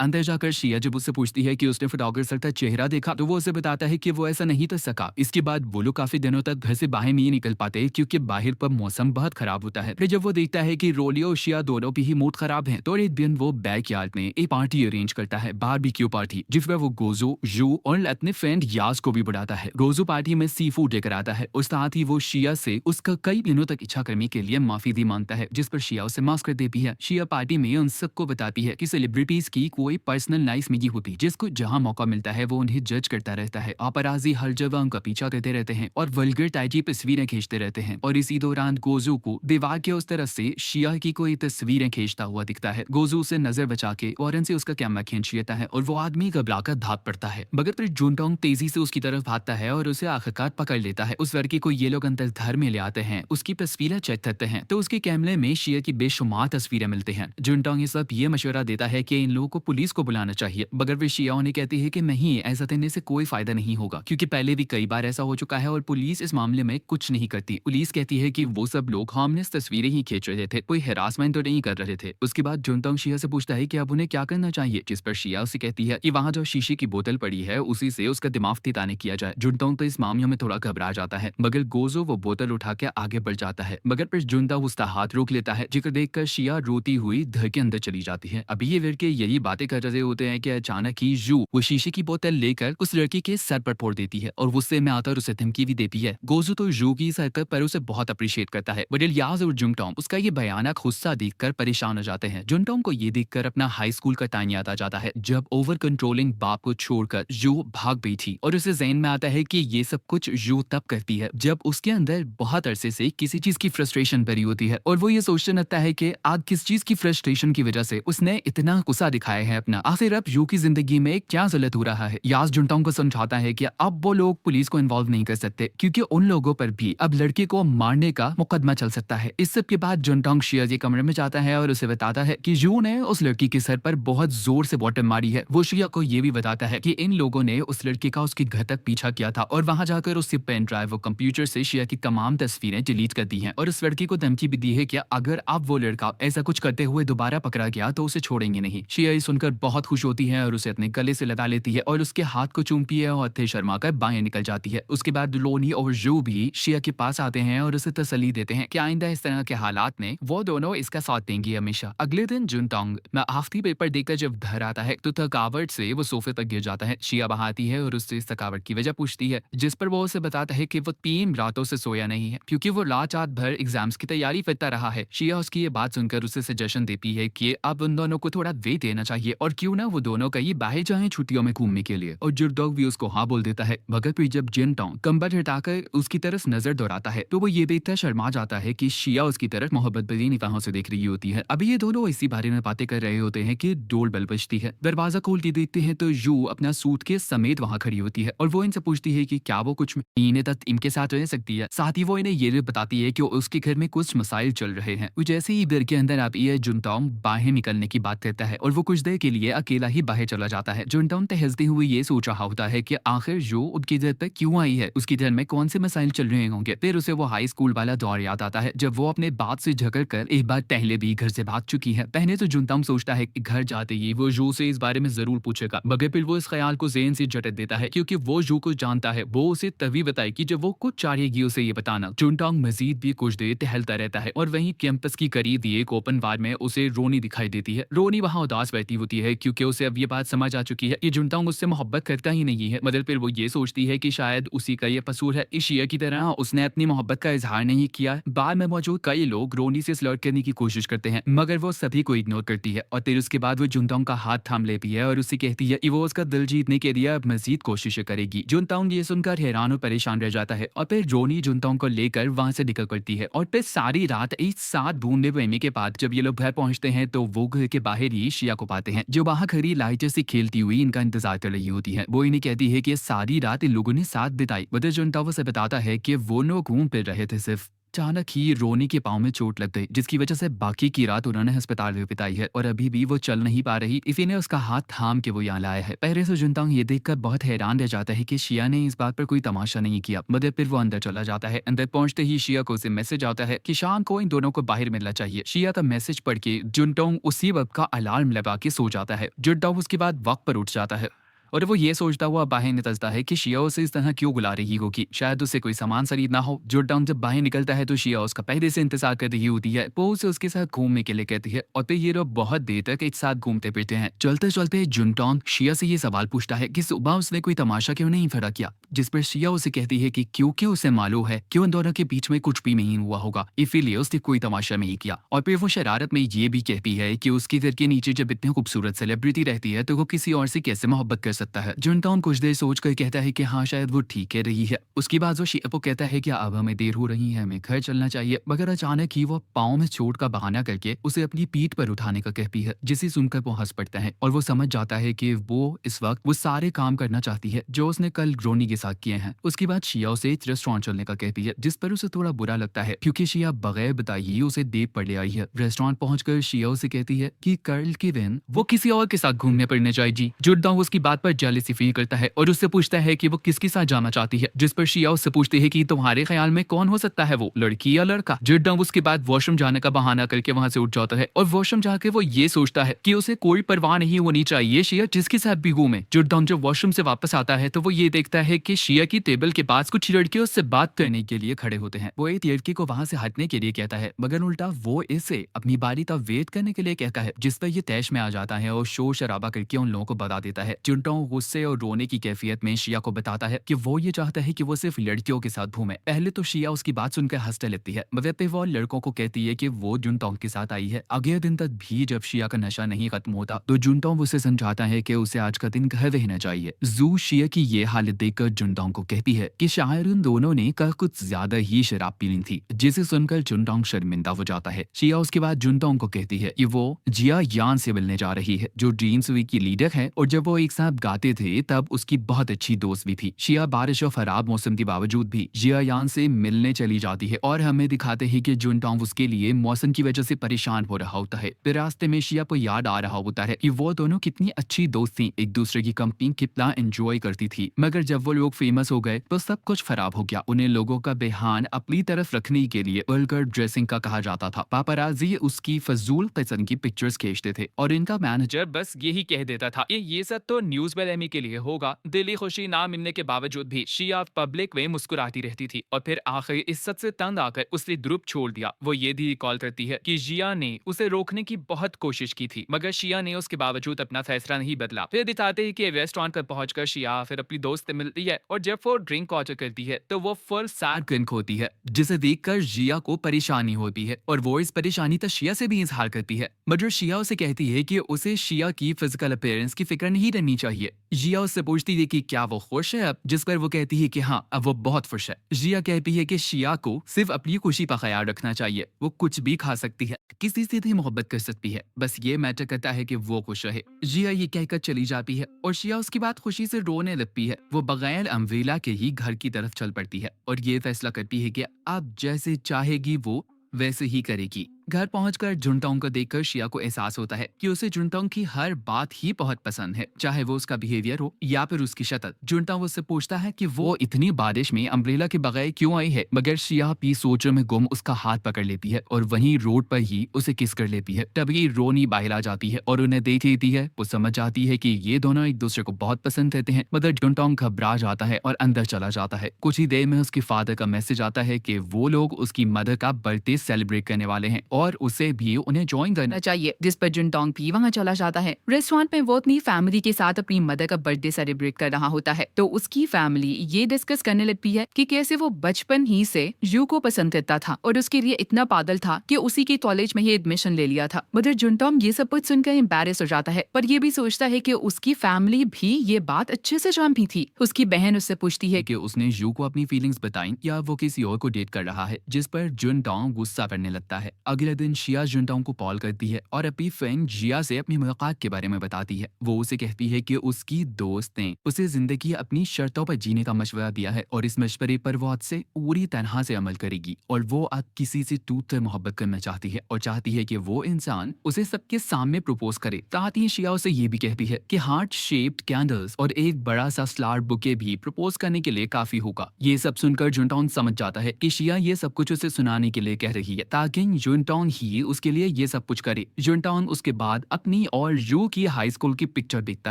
अंदर जाकर शिया जब उससे पूछती है कि उसने फोटोग्राफर का चेहरा देखा तो वो उसे बताता है कि वो ऐसा नहीं कर सका। इसके बाद वो लोग काफी दिनों तक घर से बाहर नहीं निकल पाते क्योंकि बाहर पर मौसम बहुत खराब होता है। फिर जब वो देखता है कि रोली और शिया दोनों भी ही मूड खराब हैं तो एक दिन वो बैकयार्ड में एक पार्टी अरेंज करता है, बारबेक्यू पार्टी, जिसमें वो गोजो, जू और अपने फ्रेंड यास को भी बुलाता है। गोजो पार्टी में सी फूड लेकर आता है और साथ ही वो शिया से उसका कई दिनों तक इच्छा करने के लिए माफी भी मांगता है, जिस पर शिया उसे माफ कर देती है। शिया पार्टी में उन सबको बताती है कि सेलिब्रिटीज की कोई पर्सनल लाइफ में होती, जिसको जहां मौका मिलता है वो उन्हें जज करता रहता है। पापराजी हर जगह उनका पीछा करते रहते हैं और वल्गर टाइजी तस्वीरें खींचते रहते हैं। और इसी दौरान गोजू को दीवार के उस तरफ से शिया की कोई तस्वीरें खींचता हुआ दिखता है। गोजू से नजर बचा के फौरन से उसका कैमरा खींच लेता है और वो आदमी घबराकर भाग पड़ता है। मगर फिर जुनटोंग तेजी से उसकी तरफ भागता है और उसे आखिरकार पकड़ लेता है। उस लड़की को ये लोग अंदर घर में ले आते हैं, उसकी तस्वीरें चेक करते हैं तो उसके कैमरे में शिया की बेशुमार तस्वीरें मिलती हैं। जुनटोंग ये सब ये मशवरा देता है कि इन लोगों को पुलिस को बुलाना चाहिए मगर वे शिया उन्हें कहती है कि नहीं, ऐसा करने से कोई फायदा नहीं होगा क्योंकि पहले भी कई बार ऐसा हो चुका है और पुलिस इस मामले में कुछ नहीं करती। पुलिस कहती है कि वो सब लोग हार्मलेस तस्वीरें ही खींच रहे थे, कोई हरासमेंट तो नहीं कर रहे थे। उसके बाद जुनटोंग शिया से पूछता है कि अब उन्हें क्या करना चाहिए, जिस पर शिया उसे कहती है कि वहाँ जो शीशे की बोतल पड़ी है उसी से उसका दिमाग तिताने किया जाए। जुनटोंग तो इस मामले में थोड़ा घबरा जाता है मगर गोजो वो बोतल उठा के आगे बढ़ जाता है मगर फिर जुनटोंग उसका हाथ रोक लेता है, जिसे देखकर शिया रोती हुई घर के अंदर चली जाती है। अभी ये लड़के यही बातें कर रहे होते हैं कि अचानक ही जू वो शीशे की बोतल लेकर उस लड़की के सर पर फोड़ देती है और गुस्से में आकर उसे धमकी भी देती है। गोजू तो जू की इस हरकत पर उसे बहुत अप्रिशिएट करता है बट याज और जुनटोंग उसका ये भयानक गुस्सा देखकर परेशान हो जाते हैं। जुनटोंग को ये देखकर अपना हाई स्कूल का टाइम याद आ जाता है जब ओवर कंट्रोलिंग बाप को छोड़कर जू भाग गई थी और उसे ज़हन में आता है कि ये सब कुछ जू तब करती है जब उसके अंदर बहुत अरसे से किसी चीज की फ्रस्ट्रेशन भरी होती है और वो ये सोचने लगता है कि आज किस चीज की फ्रस्ट्रेशन की वजह से उसने इतना गुस्सा दिखाया है अपना। आखिर अब जू की जिंदगी में क्या गलत हो रहा है। यास जुनटोंग को समझाता है कि अब वो लोग पुलिस को इन्वॉल्व नहीं कर सकते क्योंकि उन लोगों पर भी अब लड़के को मारने का मुकदमा चल सकता है। इस सब के बाद जुनटोंग शिया के कमरे में जाता है और उसे बताता है कि जू ने उस लड़की के सर पर बहुत जोर से बॉटम मारी है। वो शिया को ये भी बताता है कि इन लोगों ने उस लड़के का उसके घर तक पीछा किया था और वहां जाकर उसके पेन ड्राइव और कंप्यूटर से शिया की तमाम तस्वीरें डिलीट कर दी हैं और उस लड़की को धमकी भी दी है कि अगर अब वो लड़का ऐसा कुछ करते हुए दोबारा पकड़ा गया तो उसे छोड़ेंगे नहीं। शिया सुनकर बहुत खुश होती है और उसे अपने गले से लगा लेती है और उसके हाथ को चूमती है और थे शर्मा कर बाएं निकल जाती है। उसके बाद लोनी और जू भी शिया के पास आते हैं और उसे तसल्ली देते हैं कि आइंदा इस तरह के हालात में वो दोनों इसका साथ देंगी हमेशा। अगले दिन जुनटोंग में आखिरी पेपर देकर जब घर आता है तो थकावट से वो सोफे पर गिर जाता है। शिया वहां आती है और उससे इस थकावट की वजह पूछती है, जिस पर वो उसे बताता है कि वो 3 रातों से सोया नहीं है क्योंकि वो रात भर एग्जाम्स की तैयारी करता रहा है। शिया उसकी ये बात सुनकर उसे सजेशन देती है कि अब उन दोनों को थोड़ा वेट देना चाहिए है और क्यों ना वो दोनों कहीं बाहर जाएं छुट्टियों में घूमने के लिए। और जुडोंग भी उसको हाँ बोल देता है, मगर फिर जब जिनटोंग कंबल हटाकर उसकी तरफ नजर दौड़ाता है तो वो ये देखकर शर्मा जाता है कि शिया उसकी तरफ मोहब्बत भरी निगाहों से देख रही होती है। अभी ये दोनों इसी बारे में बातें कर रहे होते हैं कि डोर बेल बजती है। दरवाजा खोल के देखते हैं तो यू अपना सूटकेस समेत वहां खड़ी होती है और वो इनसे पूछती है कि क्या वो कुछ महीने तक इनके साथ रह सकती है। साथ ही वो इन्हें ये भी बताती है कि उसके घर में कुछ मसाइल चल रहे हैं। जैसे ही घर के अंदर आप ये जुनटोंग बाहर निकलने की बात करता है और वो कुछ देर के लिए अकेला ही बाहर चला जाता है। जुनटोंग तहसते हुए ये सोच रहा होता है कि आखिर जो उनकी घर पर क्यों आई है, उसकी घर में कौन से मसाइल चल रहे होंगे। फिर उसे वो हाई स्कूल वाला दौर याद आता है जब वो अपने बाप से झगड़ कर एक बार पहले भी घर से भाग चुकी है। पहले तो जुनटोंग सोचता है कि घर जाते ही वो जू से इस बारे में जरूर पूछेगा, मगर फिर वो इस ख्याल को ज़हन से झटक देता है क्योंकि वो जू को जानता है। वो उसे तभी बताएगी जब वो कुछ चाहेगी उसे ये बताना। जुनटोंग मजीद भी कुछ देर टहलता रहता है और वहीं कैंपस की करीब एक ओपन बार में उसे रोनी दिखाई देती है। रोनी वहां उदास बैठी होती है क्योंकि उसे अब ये बात समझ आ चुकी है कि जुनटोंग उससे मोहब्बत करता ही नहीं है। मगर फिर वो ये सोचती है कि शायद उसी का ये कसूर है। इस शिया की तरह उसने अपनी मोहब्बत का इजहार नहीं किया। बार में मौजूद कई लोग रोनी से फ्लर्ट करने की कोशिश करते हैं, मगर वो सभी को इग्नोर करती है और फिर उसके बाद वो जुनटोंग का हाथ थाम लेती है और उसे कहती है कि वो उसका दिल जीतने के लिए अब मजीद कोशिशें करेगी। जुनटोंग ये सुनकर हैरान और परेशान रह जाता है और फिर रोनी जुनटोंग को लेकर वहां से निकल पड़ती है। और फिर सारी रात एक साथ ढूंढने प्रेमी के बाद जब ये लोग घर पहुंचते हैं तो वो घर के बाहर ही शिया को पाते हैं जो बाहर खड़ी लाइटर से खेलती हुई इनका इंतजार कर रही होती है। वो इन्हें कहती है कि सारी रात इन लोगों ने साथ बिताई। बदर जुनटोंग से बताता है कि वो लोग घूम फिर रहे थे सिर्फ। अचानक ही रोनी के पाँव में चोट लग गई जिसकी वजह से बाकी की रात उन्होंने अस्पताल में बिताई है और अभी भी वो चल नहीं पा रही। इसी ने उसका हाथ थाम के वो यहाँ लाया है। पहले से जुनटोंग ये देखकर बहुत हैरान रह जाता है कि शिया ने इस बात पर कोई तमाशा नहीं किया, मगर फिर वो अंदर चला जाता है। अंदर पहुंचते ही शिया को उसे मैसेज आता है कि शाम को इन दोनों को बाहर मिलना चाहिए। शिया का मैसेज पढ़ के जुनटोंग उसी वक्त का अलार्म लगा के सो जाता है। जुनटोंग उसके बाद वक्त पर उठ जाता है और वो ये सोचता हुआ बाहर निकलता है कि शिया उसे इस तरह क्यों बुला रही होगी, शायद उसे कोई सामान खरीदना हो। जुनटोंग जब बाहर निकलता है तो शिया उसका पहले से इंतजार कर रही होती है। वो उसे उसके साथ घूमने के लिए कहती है और फिर ये लोग बहुत देर तक एक साथ घूमते फिरते हैं। चलते चलते जुनटोंग शिया से ये सवाल पूछता है कि सुबह उसने कोई तमाशा क्यों नहीं खड़ा किया, जिस पर शिया उसे कहती है कि क्योंकि उसे मालूम है कि उन दोनों के बीच में कुछ भी नहीं हुआ होगा, इसीलिए उसने कोई तमाशा नहीं किया। और फिर वो शरारत में ये भी कहती है कि उसके घर के नीचे जब इतनी खूबसूरत सेलिब्रिटी रहती है तो वो किसी और से कैसे मोहब्बत कर सकता है। जुनटोंग कुछ देर सोच कर कहता है कि हाँ शायद वो ठीक कह रही है। उसके बाद वो शिया को कहता है कि अब हमें देर हो रही है, हमें घर चलना चाहिए। मगर अचानक ही वो पाँव में चोट का बहाना करके उसे अपनी पीठ पर उठाने का कहती है, जिसे सुनकर वो हंस पड़ता है और वो समझ जाता है कि वो इस वक्त वो सारे काम करना चाहती है जो उसने कल रोनी के साथ किए हैं। उसके बाद शिया उसे एक रेस्टोरेंट चलने का कहती है, जिस पर उसे थोड़ा बुरा लगता है क्योंकि शिया बगैर बताए ही उसे देव पर ले आई है। रेस्टोरेंट पहुंचकर शिया उसे कहती है कि कल के दिन वो किसी और के साथ घूमने फिरने जाएगी। जुनटोंग उसकी बात पर जेलसी फील करता है और उससे पूछता है कि वो किसके साथ जाना चाहती है, जिस पर शिया उससे पूछती है कि तुम्हारे ख्याल में कौन हो सकता है, वो लड़की या लड़का। जुनटोंग उसके बाद वॉशरूम जाने का बहाना करके वहां से उठ जाता है और वॉशरूम जाके वो ये सोचता है कि उसे कोई परवाह नहीं होनी चाहिए शिया जिसके साथ भी घूमे। जुनटोंग जब वॉशरूम से वापस आता है तो वो ये देखता है कि शिया की टेबल के पास कुछ लड़के उससे बात करने के लिए खड़े होते हैं। वो एक लड़की को वहां से हटने के लिए कहता है, मगर उल्टा वो इसे अपनी बारी का वेट करने के लिए कहता है, जिस पर ये तैश में आ जाता है और शोर शराबा करके उन लोगों को बता देता है। जुनटोंग गुस्से और रोने की कैफियत में शिया को बताता है कि वो ये चाहता है कि वो सिर्फ लड़कियों के साथ घूमे। पहले तो शिया उसकी बात सुनकर हंसने लगती है, मगर फिर वो लड़कों को कहती है कि वो जुनटोंग के साथ आई है। अगले दिन तक भी जब शिया का नशा नहीं खत्म होता तो जुनटोंग उसे समझाता है कि उसे आज का दिन घर रहना चाहिए। जू शिया की ये हालत देखकर जुनटोंग को कहती है कि शायद उन दोनों ने कल कुछ ज्यादा ही शराब पी ली थी, जिसे सुनकर जुनटोंग शर्मिंदा हो जाता है। शिया उसके बाद जुनटोंग को कहती है कि वो जिया यान से मिलने जा रही है जो ड्रीम्स वीक की लीडर है और जब वो एक साथ गाते थे तब उसकी बहुत अच्छी दोस्त भी थी। शिया बारिश और खराब मौसम के बावजूद भी जिया यान से मिलने चली जाती है और हमें दिखाते हैं कि जुनटोंग उसके लिए मौसम की वजह से परेशान हो रहा होता है। फिर रास्ते में शिया को याद आ रहा होता है कि वो दोनों कितनी अच्छी दोस्त थी, एक दूसरे की कंपनी कितना एंजॉय करती थी, मगर जब वो लोग फेमस हो गए तो सब कुछ खराब हो गया। उन्हें लोगों का बेहान अपनी तरफ रखने के लिए वल्गर ड्रेसिंग का कहा जाता था। पापराजी उसकी फजूल किस्म की पिक्चर्स खींचते थे और इनका मैनेजर बस यही कह देता था कि ये सब तो न्यूज रूजवेल एमी के लिए होगा। दिली खुशी ना मिलने के बावजूद भी शिया पब्लिक में मुस्कुराती रहती थी और फिर आखिर इज्जत से तंग आकर उसने ग्रुप छोड़ दिया। वो ये भी रिकॉल करती है कि जिया ने उसे रोकने की बहुत कोशिश की थी, मगर शिया ने उसके बावजूद अपना फैसला नहीं बदला। फिर दिखाते हैं कि रेस्टोरेंट पर पहुंचकर शिया फिर अपनी दोस्त से मिलती है और जब वो ड्रिंक ऑर्डर करती है तो वो फुल सैड ड्रिंक होती है, जिसे देखकर जिया को परेशानी होती है और वो इस परेशानी तक शिया से भी इजहार करती है। मगर शिया उसे कहती है कि उसे शिया की फिजिकल अपीयरेंस की फिक्र नहीं रहनी चाहिए। जिया उससे पूछती है कि क्या वो खुश है अब, जिस पर वो कहती है कि हाँ, अब वो बहुत खुश है। जिया कहती है कि शिया को सिर्फ अपनी खुशी का ख्याल रखना चाहिए, वो कुछ भी खा सकती है, किसी से भी मोहब्बत कर सकती है, बस ये मैटर करता है कि वो खुश रहे। जिया ये कहकर चली जाती है और शिया उसकी बात खुशी से रोने लगती है। वो बगैर अम्ब्रेला के ही घर की तरफ चल पड़ती है और ये फैसला करती है कि अब जैसे चाहेगी वो वैसे ही करेगी। घर पहुंचकर जुनटोंग को देखकर शिया को एहसास होता है कि उसे जुनटोंग की हर बात ही बहुत पसंद है, चाहे वो उसका बिहेवियर हो या फिर उसकी शक्ल। जुनटोंग उससे पूछता है कि वो इतनी बारिश में अम्ब्रेला के बगैर क्यों आई है, मगर शिया भी सोचों में गुम उसका हाथ पकड़ लेती है और वहीं रोड पर ही उसे किस कर लेती है। तभी रोनी बाहर आ जाती है और उन्हें देख लेती है। वो समझ जाती है कि ये दोनों एक दूसरे को बहुत पसंद करते हैं, मगर जुनटोंग घबरा जाता है और अंदर चला जाता है। कुछ ही देर में उसके फादर का मैसेज आता है कि वो लोग उसकी मदर का बर्थडे सेलिब्रेट करने वाले हैं और उसे भी उन्हें ज्वाइन करना चाहिए, जिस पर जुनटोंग भी वहाँ चला जाता है। रेस्टोरेंट में वो अपनी फैमिली के साथ अपनी मदर का बर्थडे सेलिब्रेट कर रहा होता है तो उसकी फैमिली ये डिस्कस करने लगती है कि कैसे वो बचपन ही से यू को पसंद करता था और उसके लिए इतना पागल था कि उसी के कॉलेज में ही एडमिशन ले लिया था। मगर जुनटोंग ये सब कुछ सुनकर एम्बैरेस हो जाता है, पर ये भी सोचता है कि उसकी फैमिली भी ये बात अच्छे से जानती थी। उसकी बहन उससे पूछती है कि उसने यू को अपनी फीलिंग्स बताई या वो किसी और को डेट कर रहा है, जिस पर जुनटोंग गुस्सा करने लगता है। अगले दिन शिया जुनटोंग को कॉल करती है और अपनी फ्रेंड जिया से अपनी मुलाकात के बारे में बताती है। वो उसे कहती है कि उसकी दोस्त ने उसे जिंदगी अपनी शर्तों पर जीने का मशवरा दिया है और इस मशवरे पर वो आज से पूरी तरह से अमल करेगी और वो अब किसी से टूट मोहब्बत करना चाहती है और चाहती है कि वो इंसान उसे सबके सामने प्रपोज करे। साथ ही शिया उसे ये भी कहती है कि हार्ट शेप्ड कैंडल्स और एक बड़ा सा फ्लावर बुके भी प्रपोज करने के लिए काफी होगा। ये सब सुनकर जुनटोंग समझ जाता है कि शिया ये सब कुछ उसे सुनाने के लिए कह रही है ताकि जुनटोंग ही उसके लिए ये सब कुछ करे। जुनटोंग उसके बाद अपनी और यू की हाई स्कूल की पिक्चर देखता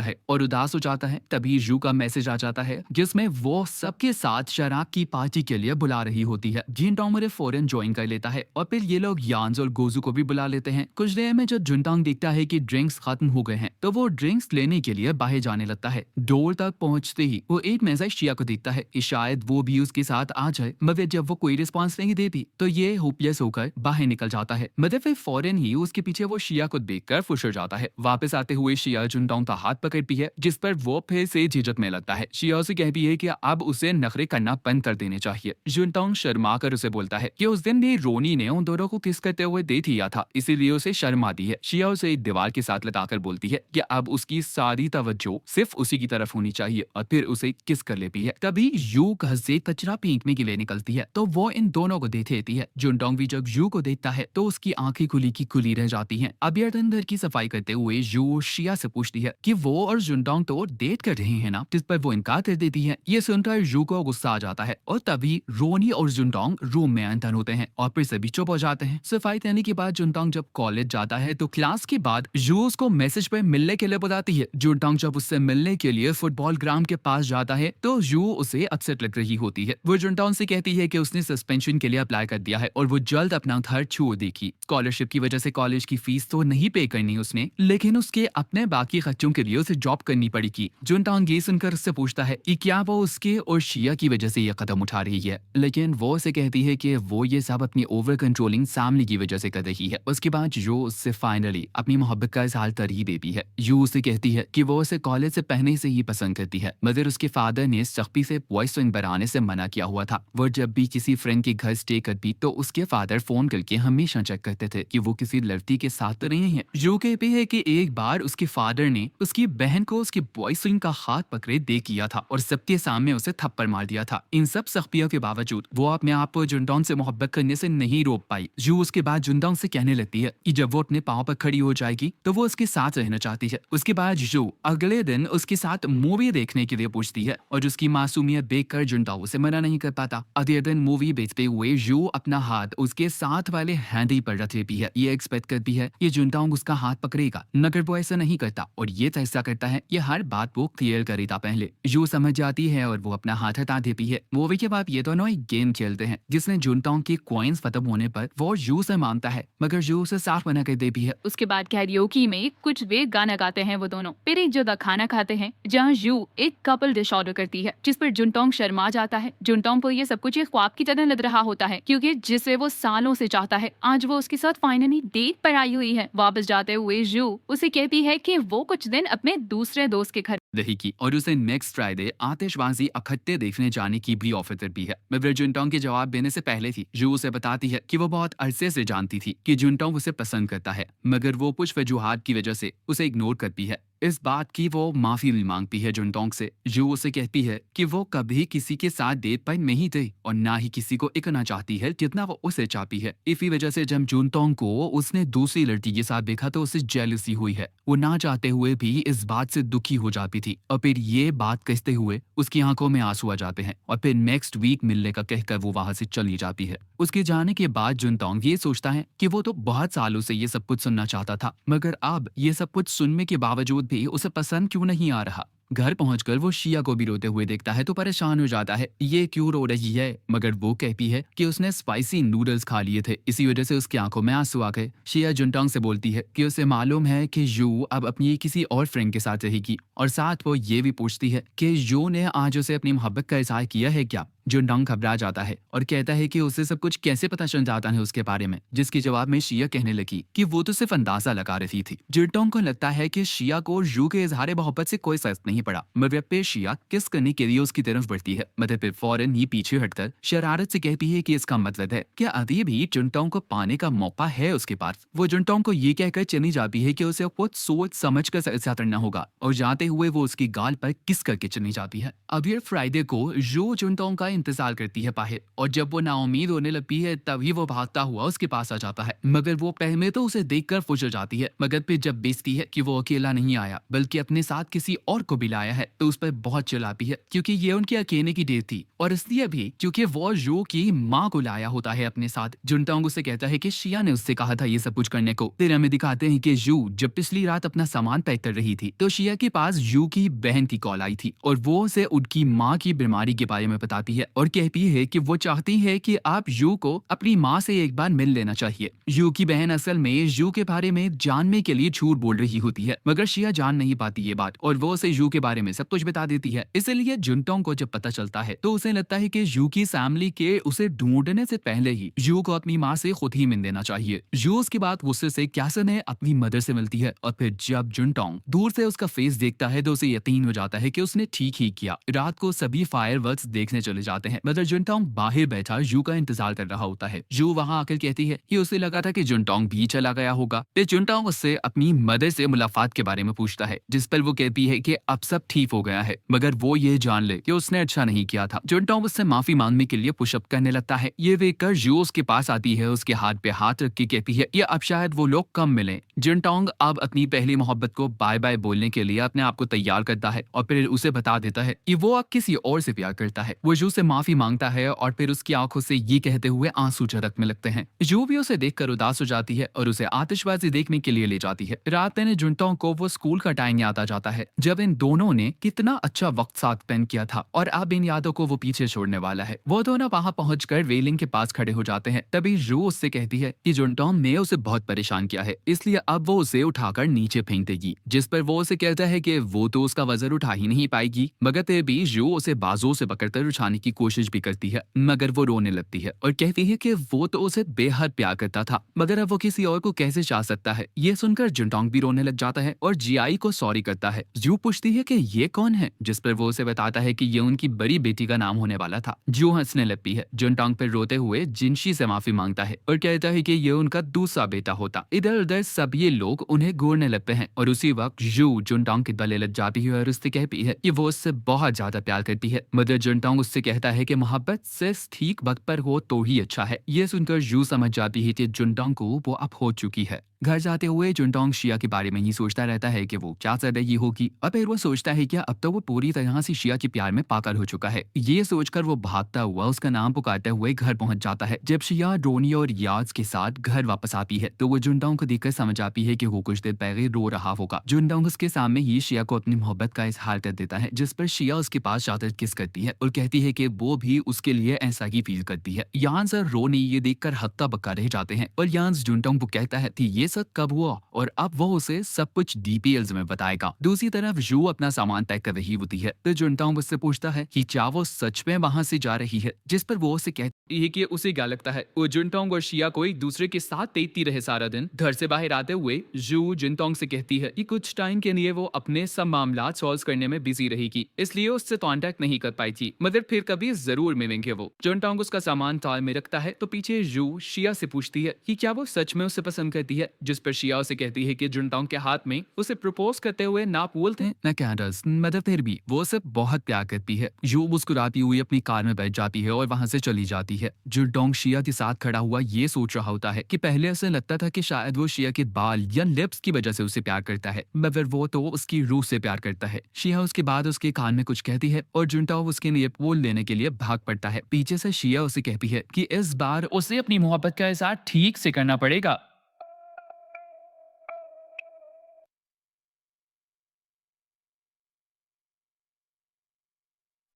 है और उदास हो जाता है। तभी यू का मैसेज आ जाता है जिसमें वो सबके साथ शराब की पार्टी के लिए बुला रही होती है। जुनटोंग उन्हें फौरन ज्वाइन कर लेता है और फिर ये लोग यांस और गोजू को भी बुला लेते हैं। कुछ देर में जब जुनटोंग देखता है कि ड्रिंक्स खत्म हो गए हैं तो वो ड्रिंक्स लेने के लिए बाहर जाने लगता है। डोर तक पहुंचते ही वो एक मैसेज शिया को देखता है कि शायद वो भी उसके साथ आ जाए, मगर जब वो कोई रिस्पॉन्स नहीं देती तो ये होपलेस होकर बाहर निकल जाता है। मगर फिर फौरन ही उसके पीछे वो शिया को देखकर खुश हो जाता है। वापस आते हुए शिया जुनटोंग का हाथ पकड़ती है, जिस पर वो फिर से झिझक में लगता है। शिया उसे कहती है कि अब उसे नखरे करना बंद कर देने चाहिए। जुनटोंग शर्मा कर उसे बोलता है कि उस दिन भी रोनी ने उन दोनों को किस करते हुए देख लिया था, इसीलिए उसे शर्म आती है। शिया उसे एक दीवार के साथ लगाकर बोलती है कि अब उसकी सारी तवज्जो सिर्फ उसी की तरफ होनी चाहिए और फिर उसे किस कर लेती है। तभी यू घर से कचरा फेंकने के लिए निकलती है तो वो इन दोनों को देख लेती है। जुनटोंग भी जब यू को देखता है तो उसकी आंखें खुली की खुली रह जाती हैं। अबियर्टन घर की सफाई करते हुए यू शिया से पूछती है कि वो और जुनटोंग तो डेट कर रहे हैं ना, जिस पर वो इनकार कर देती है। ये सुनकर यू को गुस्सा आ जाता है और तभी रोनी और जुनटोंग रूम में एंटर होते हैं और फिर सभी चुप हो जाते हैं। सफाई करने के बाद जुनटोंग जब कॉलेज जाता है तो क्लास के बाद यू उसको मैसेज पर मिलने के लिए बुलाती है। जुनटोंग जब उससे मिलने के लिए फुटबॉल ग्राउंड के पास जाता है तो यू उसे अपसेट लग रही होती है। वो जुनटोंग से कहती है कि उसने सस्पेंशन के लिए अप्लाई कर दिया है और वो जल्द अपना घर छोड़ देगी। स्कॉलरशिप की वजह से कॉलेज की फीस तो नहीं पे करनी उसने, लेकिन उसके अपने बाकी खर्चों के लिए उसे जॉब करनी पड़ेगी। जुनटोंग ये सुनकर उससे पूछता है कि क्या वो उसके और शिया की वजह से ये कदम उठा रही है, लेकिन वो उसे कहती है कि वो ये सब अपनी ओवर कंट्रोलिंग फैमिली की वजह से कर रही है। उसके बाद यू उससे फाइनली अपनी मोहब्बत का इजहार कर ही देती है। यू उसे कहती है कि वो उसे कॉलेज से पहले से ही पसंद करती है, मगर उसके फादर ने सख्ती से वॉइस स्विंग बनाने से मना किया हुआ था। वो जब भी किसी फ्रेंड के घर स्टे करती तो उसके फादर फोन करके हमेशा चेक करते थे कि वो किसी लड़की के साथ तो नहीं है। यू कहती है कि एक बार उसके फादर ने उसकी बहन को उसके बॉय स्विंग का हाथ पकड़े देख किया था और सबके सामने उसे थप्पड़ मार दिया था। इन सब सख्तियों के बावजूद वो अपने आप को जुनटोंग से मोहब्बत करने से नहीं रोक पाई। यू उसके बाद जुनटोंग से कहने लगती है कि जब वो अपने पांव पर खड़ी हो जाएगी तो वो उसके साथ रहना चाहती है। उसके बाद यू अगले दिन उसके साथ मूवी देखने के लिए पूछती है और उसकी मासूमियत देखकर जुनटोंग उसे मना नहीं कर पाता। अगले दिन मूवी बेचते हुए यू अपना हाथ उसके साथ वाले हैंड कंधे पर रख लेती है। ये एक्सपेक्ट करती है कि जुनटोंग उसका हाथ पकड़ेगा, मगर वो ऐसा नहीं करता और ये फैसला करता है ये हर बात वो क्लियर करेगा पहले। यू समझ जाती है और वो अपना हाथ हटा देती है। मूवी के बाद ये दोनों एक गेम खेलते हैं जिसमें जुनटोंग की कॉइन्स खत्म होने पर वो यू से मांगता है, मगर यू उसे साफ मना कर देती है। उसके बाद कैरियोकी में कुछ वे गाना गाते हैं वो दोनों, फिर एक जुदा खाना खाते हैं जहाँ यू एक कपल डिश ऑर्डर करती है, जिस पर जुनटोंग शर्मा जाता है। जुनटोंग को ये सब कुछ एक ख्वाब की तरह लग रहा होता है, क्योंकि जिसे वो सालों से चाहता है आज वो उसके साथ फाइनली डेट पर आई हुई है। वापस जाते हुए यू उसे कहती है कि वो कुछ दिन अपने दूसरे दोस्त के घर रहेगी और उसे नेक्स्ट फ्राइडे आतिशबाजी इकट्ठे देखने जाने की भी ऑफर करती है, मगर जुनटोंग के जवाब देने से पहले थी यू उसे बताती है कि वो बहुत अरसे से जानती थी कि जुनटोंग उसे पसंद करता है, मगर वो कुछ वजूहात की वजह से उसे इग्नोर करती है। इस बात की वो माफी भी मांगती है जुनटोंग से। यू उसे कहती है कि वो कभी किसी के साथ डेट पर नहीं थे और ना ही किसी को इतना चाहती है जितना वो उसे चाहती है। इसी वजह से जब जुनटोंग को उसने दूसरी लड़की के साथ देखा तो उसे जेलसी हुई है। वो ना चाहते हुए भी इस बात से दुखी हो जाती थी और फिर ये बात कहते हुए उसकी आंखों में आंसू आ जाते हैं और फिर नेक्स्ट वीक मिलने का कहकर वो वहां से चली जाती है। उसके जाने के बाद जुनटोंग ये सोचता है कि वो तो बहुत सालों से ये सब कुछ सुनना चाहता था, मगर अब ये सब कुछ सुनने के बावजूद भी उसे पसंद क्यों नहीं आ रहा। घर पहुंचकर वो शिया को भी रोते हुए देखता है तो परेशान हो जाता है, ये क्यों रो रही है, मगर वो कहती है कि उसने स्पाइसी नूडल्स खा लिए थे, इसी वजह से उसकी आंखों में आंसू आ गए। शिया जुनटोंग से बोलती है कि उसे मालूम है कि यू अब अपनी किसी और फ्रेंड के साथ रहेगी और साथ वो ये भी पूछती है कि यू ने आज उसे अपनी मोहब्बत का इजहार किया है क्या। जुनटोंग घबरा जाता है और कहता है कि उसे सब कुछ कैसे पता चल जाता है उसके बारे में, जिसके जवाब में शिया कहने लगी कि वो तो सिर्फ अंदाजा लगा रही थी। जुनटोंग को लगता है कि शिया को यू के इजहार मोहब्बत से कोई फर्क नहीं पड़ा, मगर पे शिया किस करने के लिए उसकी तरफ बढ़ती है, मगर फिर फौरन ही पीछे हटकर शरारत से कहती है कि इसका मतलब है कि अभी भी जुनटोंग को पाने का मौका है उसके पास। वो जुनटोंग को ये कहकर चली जाती है कि उसे कुछ सोच समझ कर फैसला करना होगा और जाते हुए वो उसकी गाल पर किस करके चली जाती है। अब ये फ्राइडे को यू जुनटोंग का इंतजार करती है बाहर और जब वो नाउम्मीद होने लगती है तभी वो भागता हुआ उसके पास आ जाता है, मगर वो पहले तो उसे देखकर खुश हो जाती है, मगर फिर जब बेचती है कि वो अकेला नहीं आया बल्कि अपने साथ किसी और को भी लाया है तो उस पर बहुत चिल्लाती है, क्योंकि ये उनके अकेले की डेट थी और इसलिए भी क्योंकि वो यू की माँ को लाया होता है अपने साथ। जुनटोंग उसे कहता है कि शिया ने उससे कहा था ये सब कुछ करने को। फिर हमें दिखाते हैं कि यू जब पिछली रात अपना सामान पैक कर रही थी तो शिया के पास यू की बहन की कॉल आई थी और वो उसे उनकी माँ की बीमारी के बारे में बताती है और कहती है कि वो चाहती है कि आप यू को अपनी माँ से एक बार मिल लेना चाहिए। यू की बहन असल में यू के बारे में जानने के लिए झूठ बोल रही होती है, मगर शिया जान नहीं पाती ये बात और वो उसे यू के बारे में सब कुछ बता देती है। इसलिए जुनटोंग को जब पता चलता है तो उसे लगता है कि यू की फैमिली के उसे ढूंढने से पहले ही यू को अपनी माँ से खुद ही मिल देना चाहिए। यू उसके बाद गुस्से से कैसन है अपनी मदर से मिलती है और फिर जब जुनटोंग दूर से उसका फेस देखता है तो उसे यकीन हो जाता है कि उसने ठीक ही किया। रात को सभी फायरवर्क्स देखने चले जाते हैं, मगर जुनटोंग बाहर बैठा यू का इंतजार कर रहा होता है। यू वहां आकर कहती है कि उसे लगा था कि जुनटोंग भी चला गया होगा। फिर जुनटोंग उससे अपनी मदर से मुलाकात के बारे में पूछता है, जिस पर वो कहती है कि अब सब ठीक हो गया है, मगर वो ये जान ले कि उसने अच्छा नहीं किया था। जुनटोंग उससे माफी मांगने के लिए पुशअप करने लगता है। ये देखकर यू उसके पास आती है, उसके हाथ पे हाथ रख के कहती है ये अब शायद वो लोग कम मिले। जुनटोंग अब अपनी पहली मोहब्बत को बाय बाय बोलने के लिए अपने आप को तैयार करता है और फिर उसे बता देता है कि वो अब किसी और से प्यार करता है। वो यू से माफी मांगता है और फिर उसकी आंखों से ये कहते हुए आंसू झलकने लगते हैं। यू भी उसे देखकर उदास हो जाती है और उसे आतिशबाजी देखने के लिए ले जाती है। रात में जुनटोंग को वो स्कूल का टाइम याद आ जाता है जब इन दोनों ने कितना अच्छा वक्त साथ स्पेंड किया था और अब इन यादों को वो पीछे छोड़ने वाला है। वो दोनों वहां पहुंचकर रेलिंग के पास खड़े हो जाते हैं। तभी यू उससे कहती है कि जुनटोंग ने उसे बहुत परेशान किया है, इसलिए अब वो उसे उठाकर नीचे फेंक देगी, जिस पर वो उसे कहता है कि वो तो उसका वजन उठा ही नहीं पाएगी, मगर फिर भी यू उसे बाजू से पकड़कर उठाने की कोशिश भी करती है, मगर वो रोने लगती है और कहती है कि वो तो उसे बेहद प्यार करता था, मगर अब वो किसी और को कैसे चाह सकता है। ये सुनकर जुनटोंग भी रोने लग जाता है और जीआई को सॉरी करता है। यू पूछती है कि ये कौन है, जिस पर वो उसे बताता है कि ये उनकी बड़ी बेटी का नाम होने वाला था। यू हंसने लगती है। जुनटोंग फिर रोते हुए जिनशी से माफी मांगता है और कहता है कि ये उनका दूसरा बेटा होता। इधर उधर सब ये लोग उन्हें घूरने लगते हैं और उसी वक्त यू जुनटोंग के गले लग जाती है और उससे कहती है कि वो उससे बहुत ज्यादा प्यार करती है, मगर जुनटोंग उससे कहता है कि मोहब्बत सिर्फ ठीक वक्त पर हो तो ही अच्छा है। ये सुनकर यू समझ जाती है कि जुनटोंग को वो अब हो चुकी है। घर जाते हुए जुनटोंग शिया के बारे में ही सोचता रहता है कि वो क्या कर रही होगी, और फिर वो सोचता है कि अब तो वो पूरी तरह से शिया के प्यार में पागल हो चुका है। ये सोचकर वो भागता हुआ उसका नाम पुकारते हुए घर पहुंच जाता है। जब शिया रोनी और याज के साथ घर वापस आती है तो वो जुनटोंग को देखकर समझ आती है कि वो कुछ देर पहले रो रहा होगा। जुनटोंग उसके सामने ही शिया को अपनी मोहब्बत का इजहार कर देता है, जिस पर शिया उसके पास जाकर किस करती है और कहती है कि वो भी उसके लिए ऐसा ही फील करती है। यान्स और रोनी ये देखकर हक्का बक्का रह जाते हैं और यान्स जुनटोंग को कहता है कि ये सब कब हुआ और अब वो उसे सब कुछ डिटेल्स में बताएगा। दूसरी तरफ जू अपना सामान पैक कर रही होती है तो जुनटोंग उससे पूछता है कि क्या वो सच में वहां से जा रही है, जिस पर वो उसे कहती है कि उसे क्या लगता है वो जुनटोंग और शिया को एक दूसरे के साथ देखती रहे सारा दिन। घर से बाहर आते हुए जू जुनटोंग से कहती है कि कुछ टाइम के लिए वो अपने सब मामला सॉल्व करने में बिजी रहेगी, इसलिए उससे कांटेक्ट नहीं कर पाई थी, मगर फिर कभी जरूर मिलेंगे वो। जुनटोंग उसका सामान टाल में रखता है तो पीछे जू शिया से पूछती है कि क्या वो सच में उसे पसंद करती है, जिस पर शिया उसे कहती है कि जुनटोंग के हाथ में उसे प्रपोज करते हुए ना फूल थे न कैंडल्स, मगर फिर भी वो उसे बहुत प्यार करती है। जू मुस्कुराती हुई अपनी कार में बैठ जाती है और वहां से चली जाती है। जुनटोंग शिया के साथ खड़ा हुआ ये सोच रहा होता है कि पहले उसे लगता था कि शायद वो शिया के बाल या लिप्स की वजह से उसे प्यार करता है, मगर वो तो उसकी रूह से प्यार करता है। शिया उसके बाद उसके कान में कुछ कहती है और जुनटोंग उसके लिए फूल लेने के लिए भाग पड़ता है। पीछे से शिया उसे कहती है कि इस बार उसे अपनी मोहब्बत का इजहार ठीक से करना पड़ेगा,